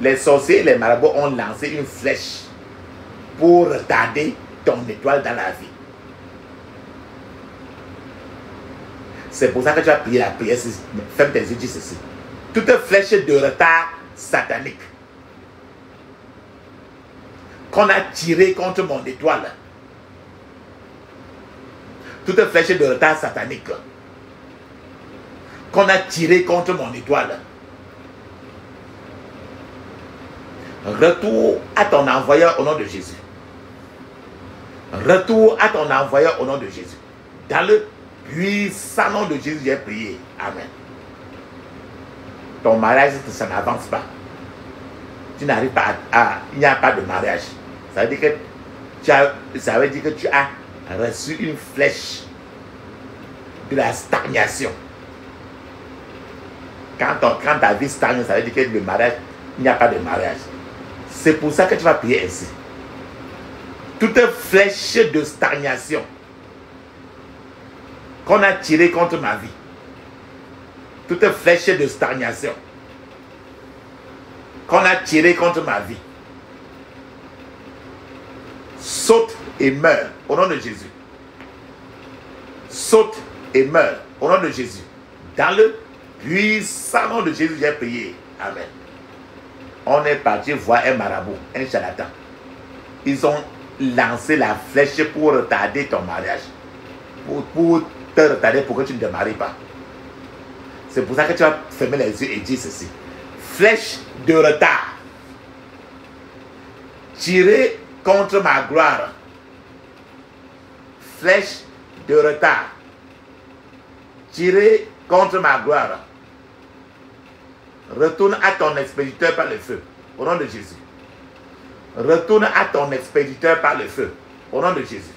Les sorciers et les marabouts ont lancé une flèche pour retarder ton étoile dans la vie. C'est pour ça que tu as prié la prière. Ferme tes yeux, dis ceci. Toute flèche de retard satanique qu'on a tirée contre mon étoile, toute flèche de retard satanique qu'on a tirée contre mon étoile, Retour à ton envoyeur au nom de Jésus. Retour à ton envoyeur au nom de Jésus. Dans le puissant nom de Jésus, j'ai prié. Amen. Ton mariage, ça n'avance pas. Tu n'arrives pas il n'y a pas de mariage. Ça veut dire que tu as reçu une flèche de la stagnation. Quand ta vie stagne, ça veut dire que le mariage, il n'y a pas de mariage. C'est pour ça que tu vas prier ainsi. Toute flèche de stagnation qu'on a tirée contre ma vie, toute flèche de stagnation qu'on a tirée contre ma vie, saute et meurt au nom de Jésus. Saute et meurt au nom de Jésus. Dans le puissant nom de Jésus, j'ai prié. Amen. On est parti voir un marabout, un charlatan. Ils ont lancé la flèche pour retarder ton mariage. Pour te retarder pour que tu ne te maries pas. C'est pour ça que tu vas fermer les yeux et dire ceci. Flèche de retard. Tirée contre ma gloire. Flèche de retard. Tirée contre ma gloire. Retourne à ton expéditeur par le feu. Au nom de Jésus. Retourne à ton expéditeur par le feu. Au nom de Jésus.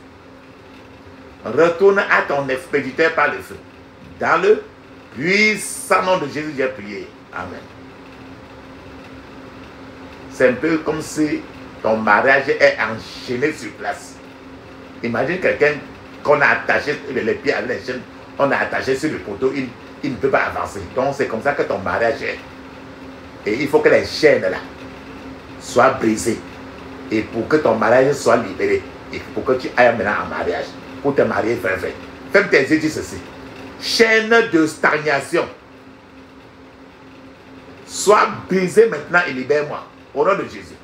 Retourne à ton expéditeur par le feu. Dans le puissant nom de Jésus, j'ai prié. Amen. C'est un peu comme si ton mariage est enchaîné sur place. Imagine quelqu'un qu'on a attaché les pieds à la chaîne, on a attaché sur le poteau, il ne peut pas avancer. Donc c'est comme ça que ton mariage est. Et il faut que les chaînes là soient brisées. Et pour que ton mariage soit libéré, et pour que tu ailles maintenant en mariage, pour te marier vrai. Ferme tes yeux, dis ceci. Chaîne de stagnation. Sois brisée maintenant et libère-moi. Au nom de Jésus.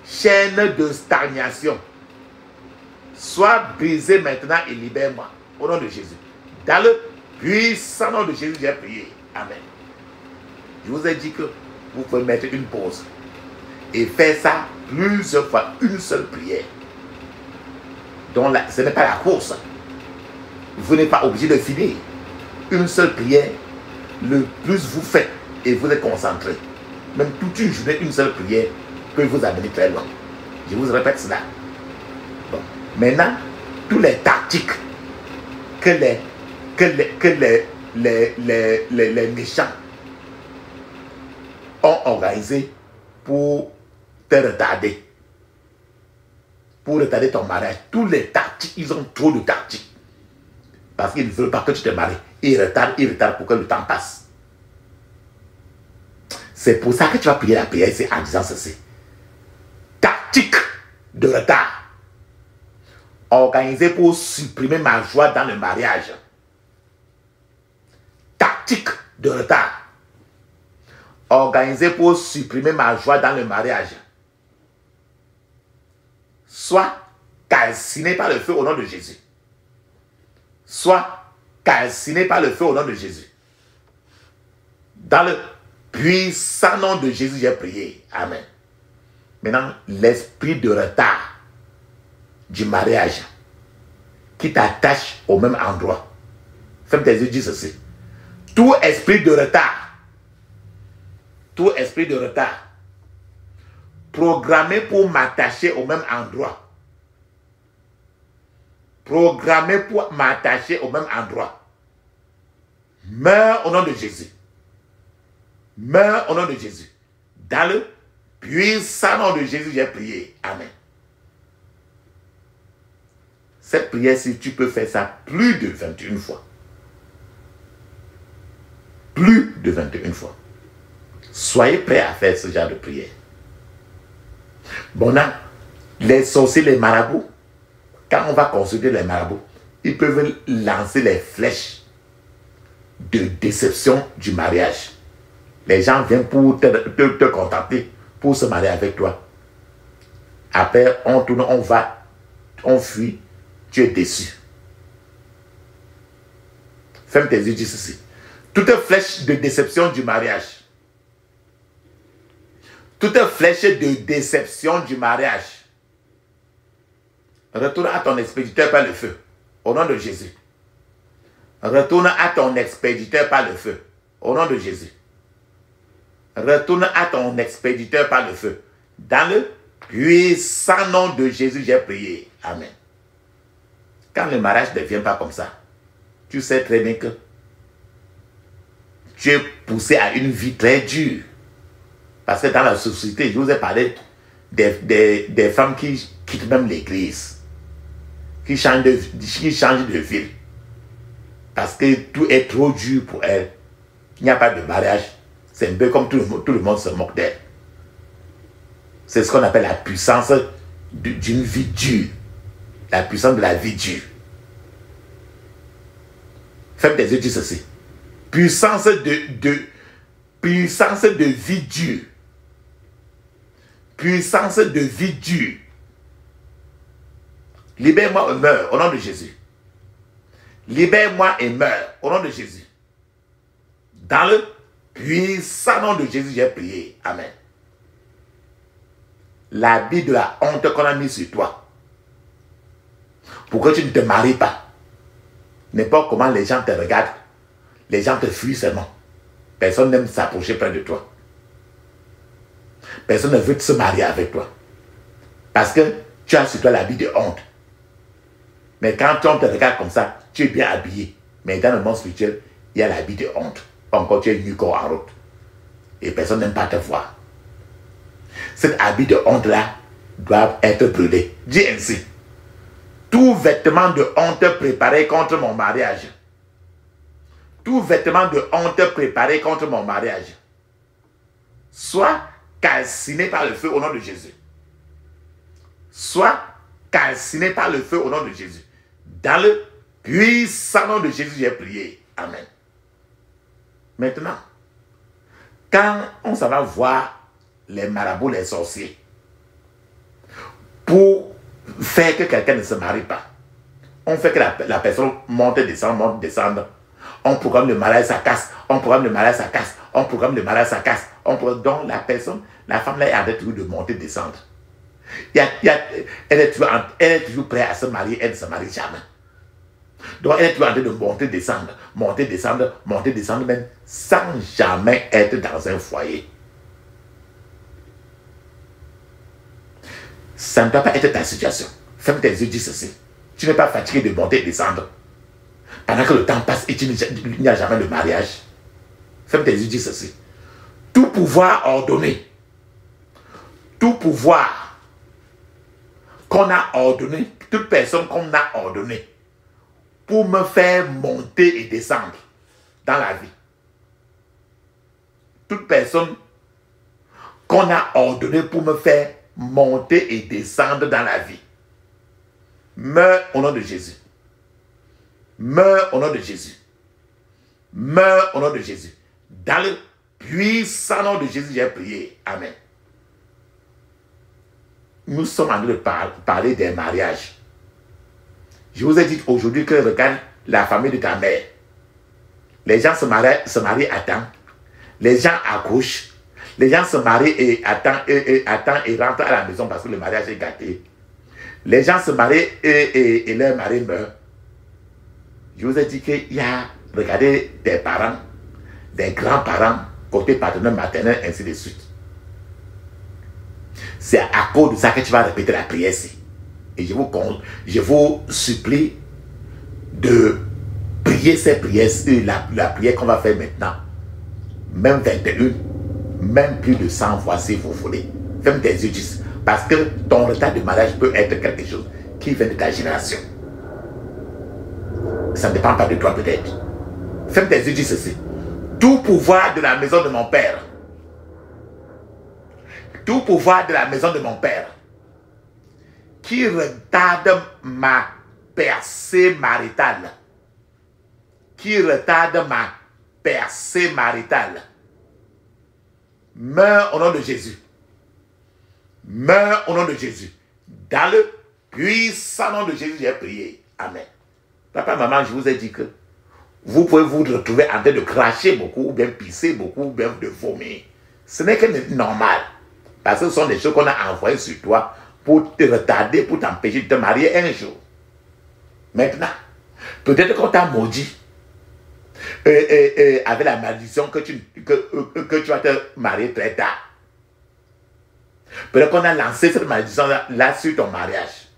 Chaîne de stagnation. Sois brisée maintenant et libère-moi. Au nom de Jésus. Dans le puissant nom de Jésus, j'ai prié. Amen. Je vous ai dit que vous pouvez mettre une pause et faire ça plusieurs fois, une seule prière. Donc là, ce n'est pas la course. Vous n'êtes pas obligé de finir. Une seule prière, le plus vous faites et vous êtes concentré. Même toute une journée, une seule prière peut vous amener très loin. Je vous répète cela. Bon. Maintenant, tous les tactiques que les méchants ont organisées pour te retarder. Pour retarder ton mariage. Tous les tactiques, ils ont trop de tactiques. Parce qu'ils ne veulent pas que tu te maries. Ils retardent pour que le temps passe. C'est pour ça que tu vas prier la prière ici en disant ceci. Tactique de retard. Organisée pour supprimer ma joie dans le mariage. Tactique de retard. Organisée pour supprimer ma joie dans le mariage. Soit calciné par le feu au nom de Jésus. Soit calciné par le feu au nom de Jésus. Dans le puissant nom de Jésus, j'ai prié. Amen. Maintenant, l'esprit de retard du mariage qui t'attache au même endroit. Ferme tes yeux, dis ceci. Tout esprit de retard, programmé pour m'attacher au même endroit. Programmé pour m'attacher au même endroit. Meurs au nom de Jésus. Meurs au nom de Jésus. Dans le puissant nom de Jésus, j'ai prié. Amen. Cette prière, si tu peux faire ça plus de 21 fois. Plus de 21 fois. Soyez prêts à faire ce genre de prière. Bon, là, les sorciers, les marabouts, quand on va consulter les marabouts, ils peuvent lancer les flèches de déception du mariage. Les gens viennent pour te contacter, pour se marier avec toi. Après, on tourne, on va, on fuit, tu es déçu. Ferme tes yeux, dis ceci. Toute flèche de déception du mariage, toute flèche de déception du mariage, retourne à ton expéditeur par le feu, au nom de Jésus. Retourne à ton expéditeur par le feu, au nom de Jésus. Retourne à ton expéditeur par le feu. Dans le puissant nom de Jésus, j'ai prié. Amen. Quand le mariage ne vient pas comme ça, tu sais très bien que tu es poussé à une vie très dure. Parce que dans la société, je vous ai parlé des femmes qui quittent même l'église, qui changent de ville. Parce que tout est trop dur pour elles. Il n'y a pas de mariage. C'est un peu comme tout le monde se moque d'elle. C'est ce qu'on appelle la puissance d'une vie dure. La puissance de la vie dure. Faites des yeux, dis ceci. Puissance de vie dure. Puissance de vie dure. Libère-moi et meurs au nom de Jésus. Libère-moi et meurs au nom de Jésus. Dans le puissant nom de Jésus, j'ai prié. Amen. L'habit de la honte qu'on a mis sur toi, pour que tu ne te maries pas. N'importe comment les gens te regardent, les gens te fuient seulement. Personne n'aime s'approcher près de toi. Personne ne veut se marier avec toi. Parce que tu as sur toi l'habit de honte. Mais quand on te regarde comme ça, tu es bien habillé. Mais dans le monde spirituel, il y a l'habit de honte. Encore tu es nu corps en route. Et personne n'aime pas te voir. Cet habit de honte-là doit être brûlé. Dis ainsi. Tout vêtement de honte préparé contre mon mariage. Tout vêtement de honte préparé contre mon mariage. Soit calciné par le feu au nom de Jésus. Soit calciné par le feu au nom de Jésus. Dans le puissant nom de Jésus, j'ai prié. Amen. Maintenant, quand on s'en va voir les marabouts, les sorciers, pour faire que quelqu'un ne se marie pas, on fait que la personne monte, descende. On programme le mariage, ça casse. On programme le mariage, ça casse. On programme le mariage, ça casse. Donc la personne, la femme là, elle a toujours de monter, descendre. Elle est toujours prête à se marier, elle ne se marie jamais. Donc elle est toujours en train de monter, descendre, même sans jamais être dans un foyer. Ça ne doit pas être ta situation. Ferme tes yeux, dis ceci. Tu n'es pas fatigué de monter et descendre. Pendant que le temps passe et il n'y a jamais de mariage. Ferme tes yeux, dis ceci. Tout pouvoir ordonné, tout pouvoir qu'on a ordonné, toute personne qu'on a ordonné pour me faire monter et descendre dans la vie. Toute personne qu'on a ordonné pour me faire monter et descendre dans la vie. Meurs au nom de Jésus. Meurs au nom de Jésus. Meurs au nom de Jésus. Dans le puissant nom de Jésus, j'ai prié. Amen. Nous sommes en train de parler des mariages. Je vous ai dit aujourd'hui que regarde la famille de ta mère. Les gens se marient à temps. Les gens accouchent. Les gens se marient et attendent et rentrent à la maison parce que le mariage est gâté. Les gens se marient et leur mari meurt. Je vous ai dit qu'il y a, regardez, des parents, des grands-parents, côté partenaire maternel, ainsi de suite. C'est à cause de ça que tu vas répéter la prière ici. Et je vous supplie de prier ces prières, la prière qu'on va faire maintenant. Même 21, même plus de 100 fois si vous voulez. Ferme tes yeux, parce que ton retard de mariage peut être quelque chose qui vient de ta génération. Ça ne dépend pas de toi peut-être. Ferme tes yeux, dis ceci. Tout pouvoir de la maison de mon père, tout pouvoir de la maison de mon père, qui retarde ma percée maritale, meurt au nom de Jésus. Meurs au nom de Jésus. Dans le puissant nom de Jésus, j'ai prié. Amen. Papa, maman, je vous ai dit que vous pouvez vous retrouver en train de cracher beaucoup, ou bien pisser beaucoup, ou bien de vomir. Ce n'est que normal. Parce que ce sont des choses qu'on a envoyées sur toi pour te retarder, pour t'empêcher de te marier un jour. Maintenant, peut-être qu'on t'a maudit avec la malédiction que tu vas te marier très tard. Peut-être qu'on a lancé cette malédiction-là sur ton mariage.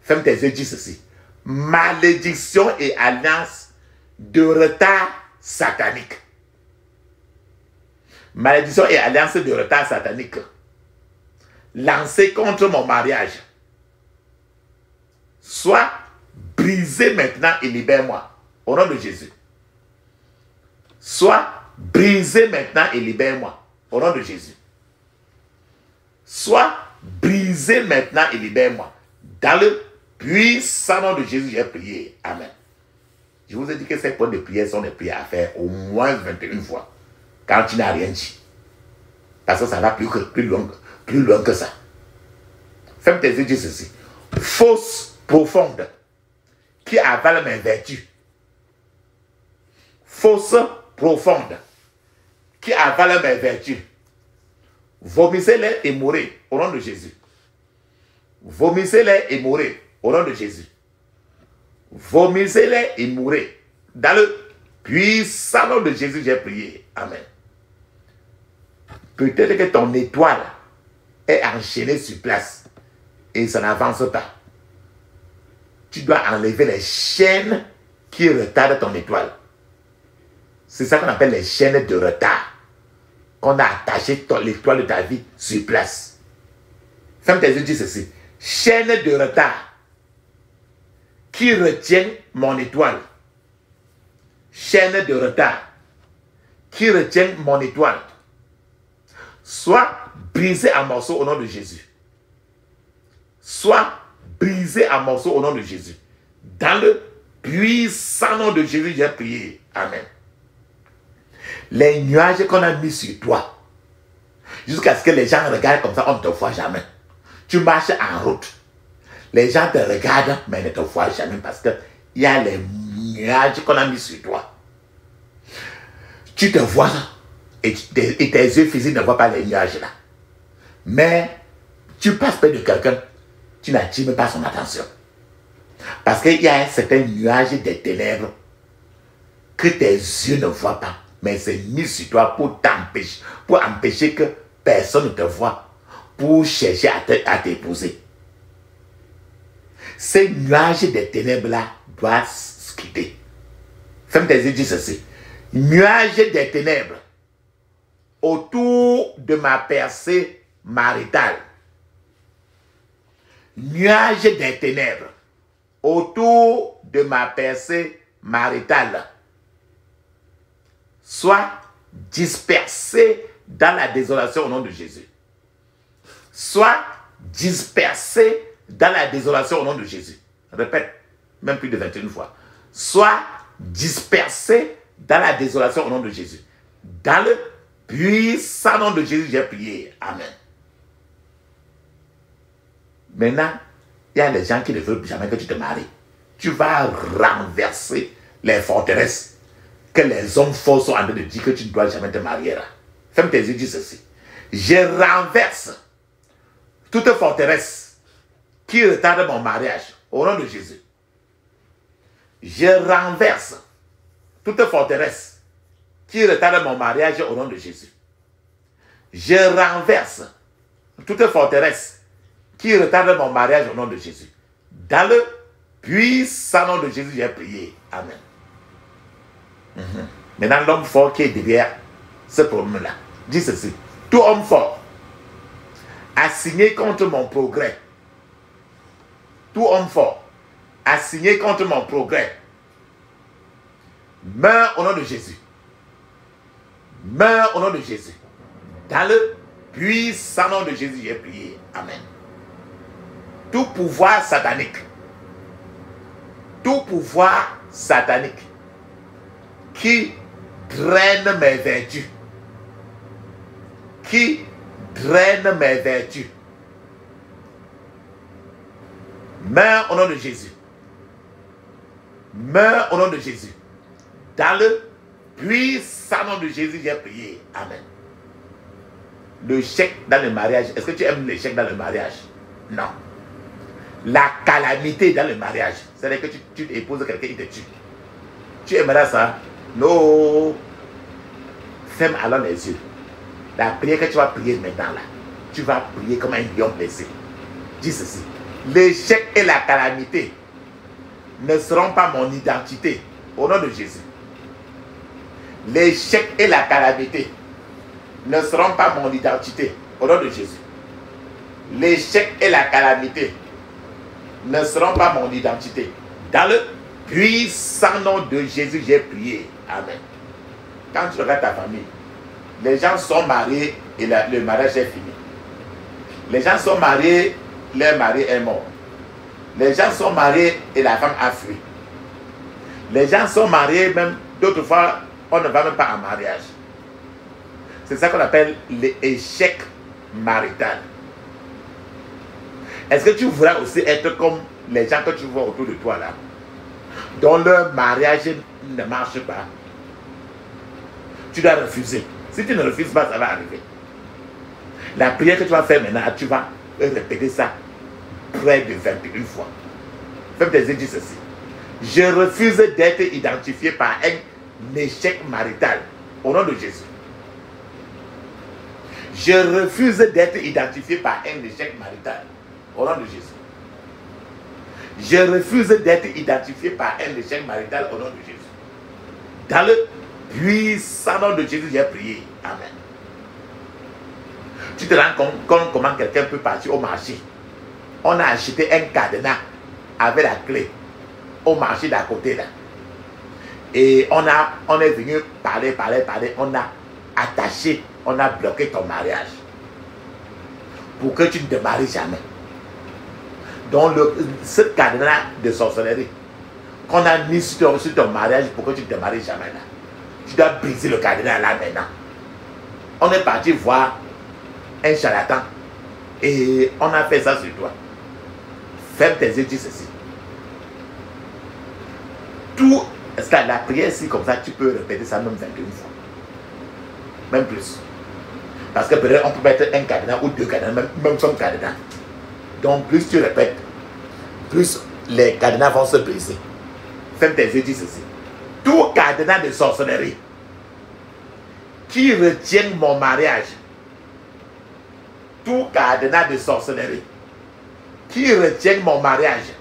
Ferme tes yeux, dis ceci. Malédiction et alliance de retard satanique. Malédiction et alliance de retard satanique. Lancée contre mon mariage. Soit brisé maintenant et libère-moi. Au nom de Jésus. Soit brisé maintenant et libère-moi. Au nom de Jésus. Soit brisé maintenant et libère-moi. Dans le puissant nom de Jésus, j'ai prié. Amen. Je vous ai dit que ces points de prière sont des prières à faire au moins 21 fois. Quand tu n'as rien dit. Parce que ça va plus loin que ça. Ferme tes yeux, dis ceci. Fosse profonde qui avale mes vertus. Fosse profonde qui avale mes vertus. Vomissez-les et mourrez au nom de Jésus. Vomissez-les et mourrez au nom de Jésus. Vomissez-les et mourrez. Dans le puissant nom de Jésus, j'ai prié. Amen. Peut-être que ton étoile est enchaînée sur place et ça n'avance pas. Tu dois enlever les chaînes qui retardent ton étoile. C'est ça qu'on appelle les chaînes de retard. Qu'on a attaché l'étoile de ta vie sur place. Ferme tes yeux, dis ceci. Chaîne de retard qui retient mon étoile. Chaîne de retard qui retient mon étoile. Soit brisé en morceaux au nom de Jésus. Soit brisé en morceaux au nom de Jésus. Dans le puissant nom de Jésus, j'ai prié. Amen. Les nuages qu'on a mis sur toi, jusqu'à ce que les gens regardent comme ça, on ne te voit jamais. Tu marches en route. Les gens te regardent, mais ne te voient jamais parce qu'il y a les nuages qu'on a mis sur toi. Tu te vois et tes yeux physiques ne voient pas les nuages là. Mais tu passes près de quelqu'un, tu n'attires même pas son attention. Parce qu'il y a un certain nuage des ténèbres que tes yeux ne voient pas. Mais c'est mis sur toi pour t'empêcher, pour empêcher que personne ne te voie, pour chercher à t'épouser. Ces nuages des ténèbres-là doivent se quitter. Ferme tes yeux, dis ceci. Nuages des ténèbres autour de ma percée maritale. Nuages des ténèbres autour de ma percée maritale. Soit dispersés dans la désolation au nom de Jésus. Soit dispersés dans la désolation au nom de Jésus. Répète, même plus de 21 fois. Soit dispersés dans la désolation au nom de Jésus. Dans le puissant nom de Jésus, j'ai prié. Amen. Maintenant, il y a les gens qui ne veulent jamais que tu te maries. Tu vas renverser les forteresses que les hommes forts sont en train de dire que tu ne dois jamais te marier. Ferme tes yeux, dis ceci. Je renverse toute forteresse qui retarde mon mariage au nom de Jésus. Je renverse toute forteresse qui retarde mon mariage au nom de Jésus. Je renverse toute forteresse qui retarde mon mariage au nom de Jésus. Dans le puissant nom de Jésus, j'ai prié. Amen. Maintenant, l'homme fort qui est derrière ce problème-là, dit ceci. Tout homme fort a signé contre mon progrès. Tout homme fort a signé contre mon progrès. Meurs au nom de Jésus. Meurs au nom de Jésus. Dans le puissant nom de Jésus, j'ai prié. Amen. Tout pouvoir satanique. Tout pouvoir satanique qui draine mes vertus. Qui draine mes vertus. Meurs au nom de Jésus. Meurs au nom de Jésus. Dans le puissant nom de Jésus, j'ai prié. Amen. L'échec dans le mariage. Est-ce que tu aimes l'échec dans le mariage? Non. La calamité dans le mariage. C'est-à-dire que tu épouses quelqu'un, il te tue. Tu aimeras ça? Non. Ferme alors les yeux. La prière que tu vas prier maintenant là, tu vas prier comme un lion blessé. Dis ceci. L'échec et la calamité ne seront pas mon identité. Au nom de Jésus. L'échec et la calamité ne seront pas mon identité. Au nom de Jésus. L'échec et la calamité ne seront pas mon identité. Dans le puissant nom de Jésus, j'ai prié. Amen. Quand tu regardes ta famille, les gens sont mariés et le mariage est fini. Les gens sont mariés, leur mari est mort. Les gens sont mariés et la femme a fui. Les gens sont mariés, même d'autres fois, on ne va même pas en mariage. C'est ça qu'on appelle l'échec marital. Est-ce que tu voudrais aussi être comme les gens que tu vois autour de toi là, dont leur mariage ne marche pas? Tu dois refuser. Si tu ne refuses pas, ça va arriver. La prière que tu vas faire maintenant, tu vas répéter ça près de 21 fois. Fais tes yeux, dis ceci. Je refuse d'être identifié par un échec marital. Au nom de Jésus. Je refuse d'être identifié par un échec marital. Au nom de Jésus. Je refuse d'être identifié par un échec marital au nom de Jésus. Dans le puissant nom de Jésus, j'ai prié. Amen. Tu te rends compte comment quelqu'un peut partir au marché. On a acheté un cadenas avec la clé au marché d'à côté là. Et on est venu parler. On a attaché, on a bloqué ton mariage. Pour que tu ne te maries jamais. Donc ce cadenas de sorcellerie qu'on a mis sur ton mariage pour que tu ne te maries jamais là. Tu dois briser le cadenas là maintenant. On est parti voir un charlatan et on a fait ça sur toi. Ferme tes yeux, dis ceci. Tout, la prière ici comme ça, tu peux répéter ça même 21 fois. Même plus. Parce que peut-être on peut mettre un cadenas ou deux cadenas, même comme cadenas. Donc plus tu répètes, plus les cadenas vont se briser. Ferme tes yeux, dis ceci. Tout cadenas de sorcellerie qui retient mon mariage, tout cadenas de sorcellerie qui retient mon mariage,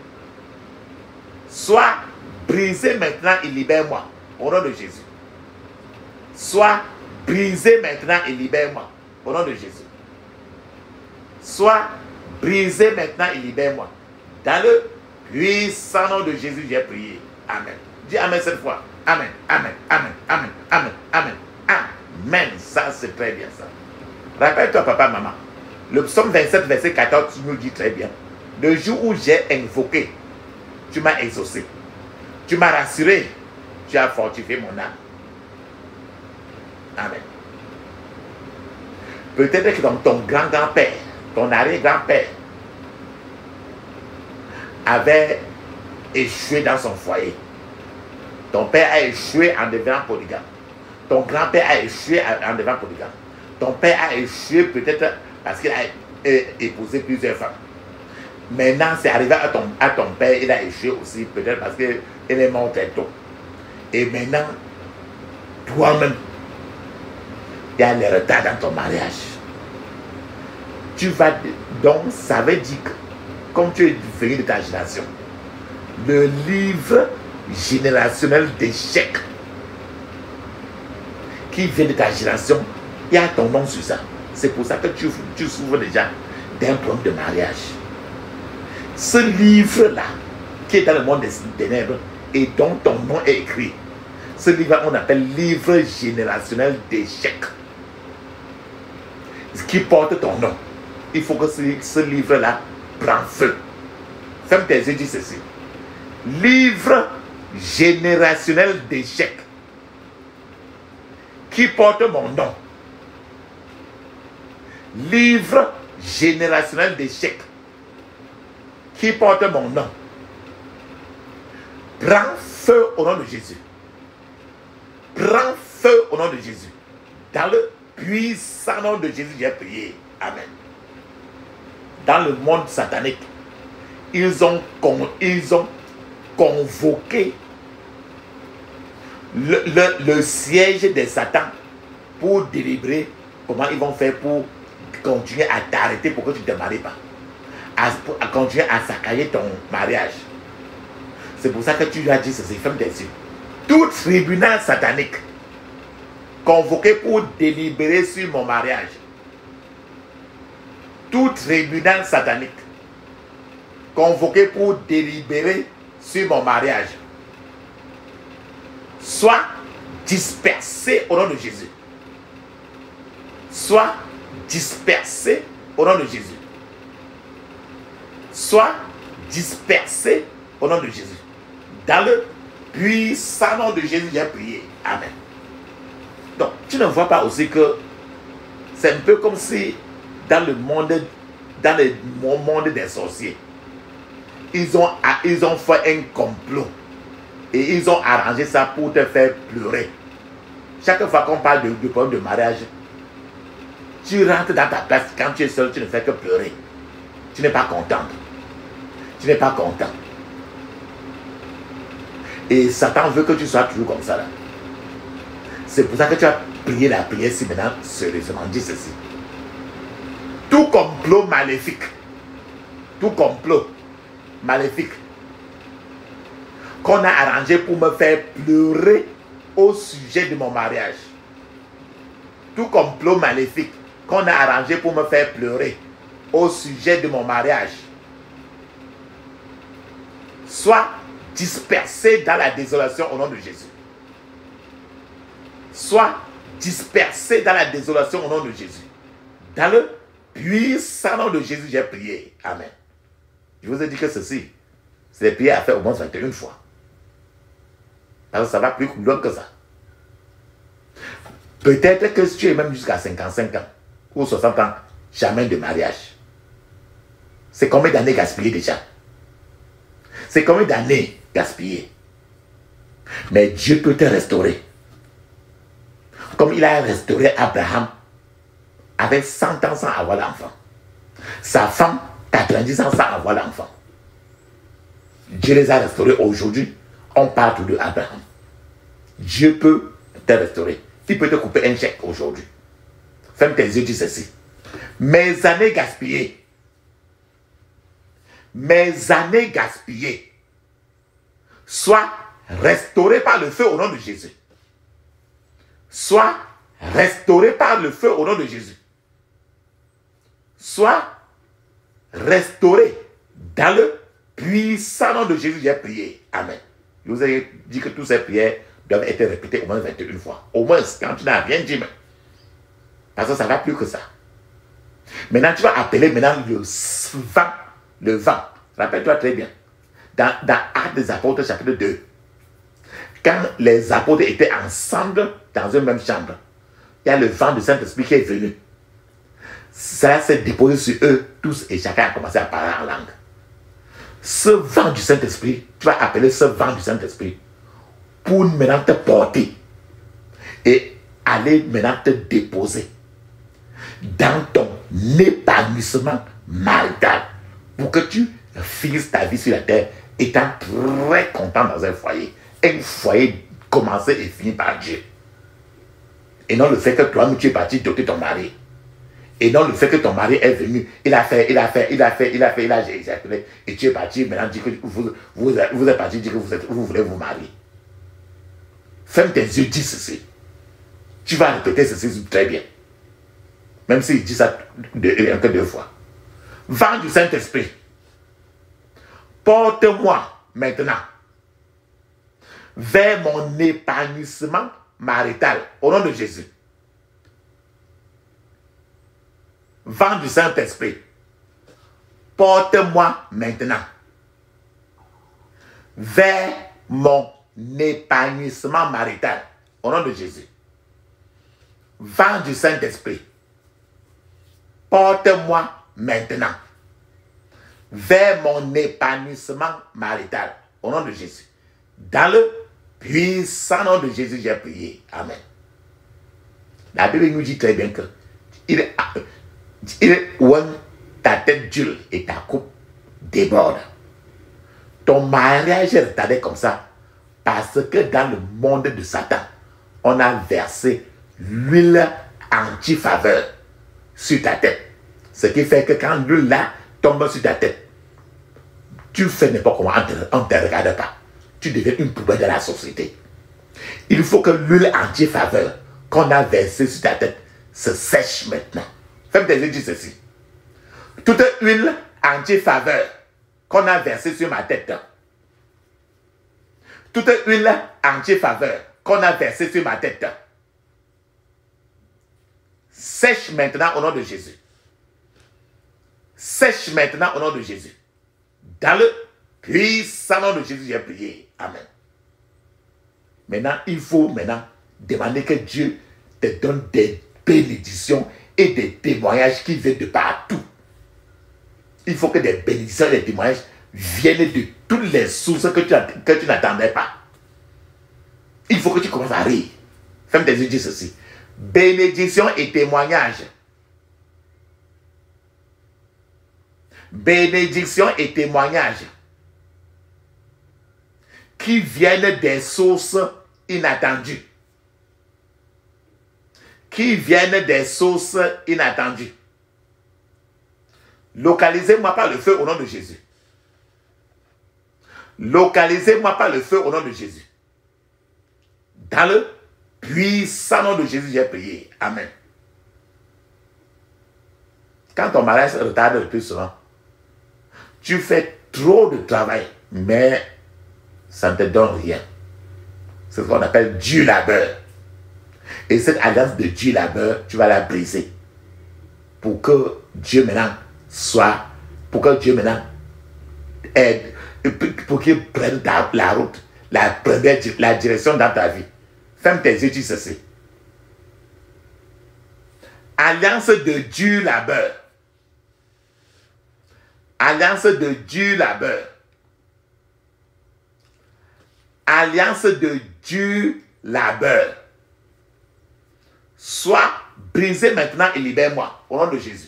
soit brisé maintenant et libère-moi. Au nom de Jésus. Soit brisé maintenant et libère-moi. Au nom de Jésus. Soit brisé maintenant et libère-moi. Dans le puissant nom de Jésus, j'ai prié. Amen. Dis Amen cette fois. Amen, Amen, Amen, Amen, Amen, Amen, Amen. Ça, c'est très bien ça. Rappelle-toi, papa, maman. Le psaume 27, verset 14, tu nous dis très bien. Le jour où j'ai invoqué, tu m'as exaucé. Tu m'as rassuré. Tu as fortifié mon âme. Amen. Peut-être que dans ton grand-grand-père, ton arrière-grand-père avait échoué dans son foyer. Ton père a échoué en devenant polygame. Ton grand-père a échoué en devenant polygame. Ton père a échoué peut-être parce qu'il a épousé plusieurs femmes. Maintenant, c'est arrivé à ton père, il a échoué aussi, peut-être parce qu'il est mort très tôt. Et maintenant, toi-même, il y a le retard dans ton mariage. Tu vas, donc, ça veut dire que, comme tu es venu de ta génération, le livre générationnel d'échecs qui vient de ta génération, il y a ton nom sur ça. C'est pour ça que tu souffres déjà d'un problème de mariage. Ce livre-là, qui est dans le monde des ténèbres et dont ton nom est écrit, ce livre on appelle livre générationnel d'échecs, qui porte ton nom. Il faut que ce livre-là prenne feu. Ferme tes yeux, dis ceci. Livre générationnel d'échecs qui porte mon nom. Livre générationnel d'échecs qui porte mon nom. Prends feu au nom de Jésus. Prends feu au nom de Jésus. Dans le puissant nom de Jésus, j'ai prié. Amen. Dans le monde satanique, ils ont convoqué le siège des Satans pour délibérer comment ils vont faire pour continuer à t'arrêter pour que tu ne te maries pas. À continuer à saccager ton mariage. C'est pour ça que tu lui as dit ceci, ferme tes yeux. Tout tribunal satanique convoqué pour délibérer sur mon mariage. Tout tribunal satanique convoqué pour délibérer sur mon mariage soit dispersé au nom de Jésus. Soit dispersé au nom de Jésus. Soit dispersé au nom de Jésus. Dans le puissant nom de Jésus, j'ai prié. Amen. Donc, tu ne vois pas aussi que c'est un peu comme si dans le monde des sorciers, ils ont fait un complot et ils ont arrangé ça pour te faire pleurer. Chaque fois qu'on parle de problème de mariage, tu rentres dans ta place, quand tu es seul, tu ne fais que pleurer. Tu n'es pas content. Tu n'es pas content. Et Satan veut que tu sois toujours comme ça là. C'est pour ça que tu as prié la prière si maintenant sérieusement. Dis ceci. Tout complot maléfique qu'on a arrangé pour me faire pleurer au sujet de mon mariage. Tout complot maléfique qu'on a arrangé pour me faire pleurer au sujet de mon mariage soit dispersé dans la désolation au nom de Jésus. Soit dispersé dans la désolation au nom de Jésus. Dans le puissant nom de Jésus, j'ai prié. Amen. Je vous ai dit que ceci, c'est des prières à faire au moins 21 fois. Parce que ça va plus loin que ça. Peut-être que si tu es même jusqu'à 55 ans ou 60 ans, jamais de mariage. C'est combien d'années gaspillées déjà? C'est combien d'années gaspillées? Mais Dieu peut te restaurer. Comme il a restauré Abraham avec 100 ans sans avoir l'enfant. Sa femme, 90 ans sans avoir l'enfant. Dieu les a restaurés aujourd'hui. On parle tout de Abraham. Dieu peut te restaurer. Il peut te couper un chèque aujourd'hui. Ferme tes yeux, dis ceci. Mes années gaspillées. Mes années gaspillées soient restaurées par le feu au nom de Jésus. Soient restaurées par le feu au nom de Jésus. Soient restaurées dans le puissant nom de Jésus. J'ai prié. Amen. Je vous ai dit que toutes ces prières doivent être répétées au moins 21 fois. Au moins quand tu n'as rien dit. Parce que ça ne va plus que ça. Maintenant, tu vas appeler maintenant le vent. Le vent. Rappelle-toi très bien. Dans Actes des Apôtres, chapitre 2. Quand les apôtres étaient ensemble dans une même chambre, il y a le vent du Saint-Esprit qui est venu. Ça s'est déposé sur eux tous et chacun a commencé à parler en langue. Ce vent du Saint-Esprit, tu vas appeler ce vent du Saint-Esprit pour maintenant te porter et aller maintenant te déposer dans ton épanouissement marital pour que tu finisses ta vie sur la terre étant très content dans un foyer commencé et fini par Dieu. Et non le fait que toi-même tu es parti doter ton mari. Et non le fait que ton mari est venu, il a éjaculé, et tu es parti, maintenant dit que vous êtes parti dire que vous voulez vous marier. Ferme tes yeux, dis ceci. Tu vas répéter ceci très bien. Même s'il dit ça que 2 fois. Vent du Saint-Esprit, porte-moi maintenant vers mon épanouissement marital au nom de Jésus. Vent du Saint-Esprit, porte-moi maintenant vers mon épanouissement marital au nom de Jésus. Vent du Saint-Esprit, porte-moi maintenant vers mon épanouissement marital au nom de Jésus. Dans le puissant nom de Jésus, j'ai prié. Amen. La Bible nous dit très bien que ta tête d'huile et ta coupe déborde. Ton mariage est retardé comme ça parce que dans le monde de Satan, on a versé l'huile anti-faveur sur ta tête. Ce qui fait que quand l'huile là tombe sur ta tête, tu fais n'importe comment, on ne te regarde pas. Tu deviens une poubelle de la société. Il faut que l'huile anti-faveur qu'on a versée sur ta tête se sèche maintenant. Fais-moi te dire ceci. Toute huile anti-faveur qu'on a versée sur ma tête, toute huile anti-faveur qu'on a versée sur ma tête, sèche maintenant au nom de Jésus. Sèche maintenant au nom de Jésus. Dans le puissant nom de Jésus, j'ai prié. Amen. Maintenant, il faut demander que Dieu te donne des bénédictions et des témoignages qui viennent de partout. Il faut que des bénédictions et des témoignages viennent de toutes les sources que tu n'attendais pas. Il faut que tu commences à rire. Fais-moi te dire ceci. Bénédictions et témoignages. Bénédictions et témoignages qui viennent des sources inattendues. Qui viennent des sources inattendues. Localisez-moi par le feu au nom de Jésus. Localisez-moi par le feu au nom de Jésus. Dans le puissant nom de Jésus, j'ai prié. Amen. Quand ton mariage se retarde le plus souvent, tu fais trop de travail, mais ça ne te donne rien. C'est ce qu'on appelle du labeur. Et cette alliance de du labeur, tu vas la briser. Pour que Dieu maintenant soit, pour que Dieu maintenant aide, pour qu'il prenne la route, la direction dans ta vie. Ferme tes yeux, dis ceci. Alliance de du labeur. Alliance de du labeur. Alliance de du labeur. Sois brisé maintenant et libère-moi au nom de Jésus.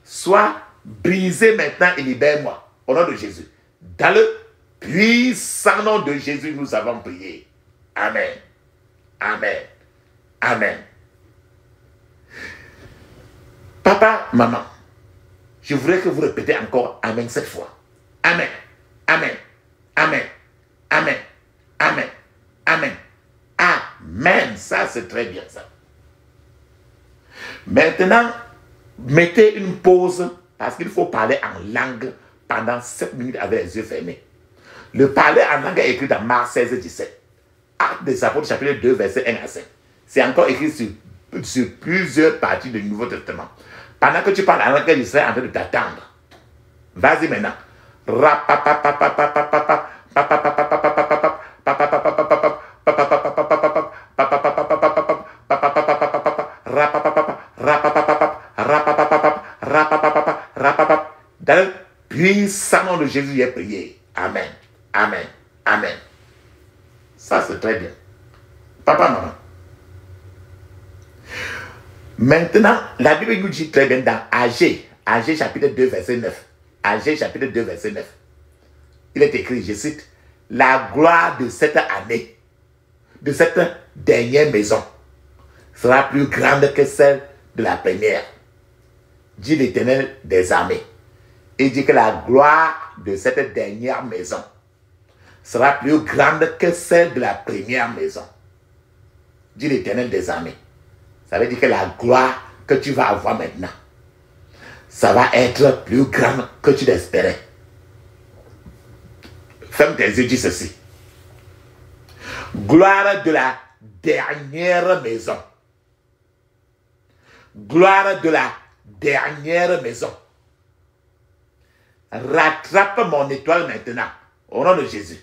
Sois brisé maintenant et libère-moi au nom de Jésus. Dans le puissant nom de Jésus, nous avons prié. Amen. Amen. Amen. Papa, maman, je voudrais que vous répétez encore Amen cette fois. Amen. Amen. Amen. Amen. Amen. Amen. Amen. Ça, c'est très bien ça. Maintenant, mettez une pause parce qu'il faut parler en langue pendant 7 minutes avec les yeux fermés. Le parler en langue est écrit dans Marc 16, 17. Actes des Apôtres, chapitre 2, verset 1 à 5. C'est encore écrit sur plusieurs parties du Nouveau Testament. Pendant que tu parles en langue, je serai en train de t'attendre. Vas-y maintenant. Dans le puissant nom de Jésus, j'ai prié. Amen. Amen. Amen. Ça, c'est très bien. Papa, maman. Maintenant, la Bible nous dit très bien dans Agé chapitre 2, verset 9. Agé chapitre 2, verset 9. Il est écrit, je cite, la gloire de cette année, de cette dernière maison, sera plus grande que celle de la première, dit l'Éternel des armées. Il dit que la gloire de cette dernière maison sera plus grande que celle de la première maison, dit l'Éternel des armées. Ça veut dire que la gloire que tu vas avoir maintenant, ça va être plus grande que tu l'espérais. Ferme tes yeux, dis ceci. Gloire de la dernière maison. Gloire de la dernière maison. Rattrape mon étoile maintenant, au nom de Jésus.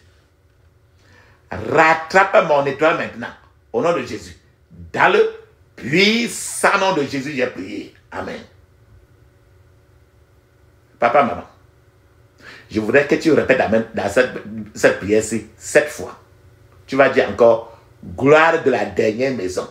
Rattrape mon étoile maintenant, au nom de Jésus. Dans le puissant nom de Jésus, j'ai prié. Amen. Papa, maman, je voudrais que tu répètes dans cette prière-ci 7 fois. Tu vas dire encore, gloire de la dernière maison.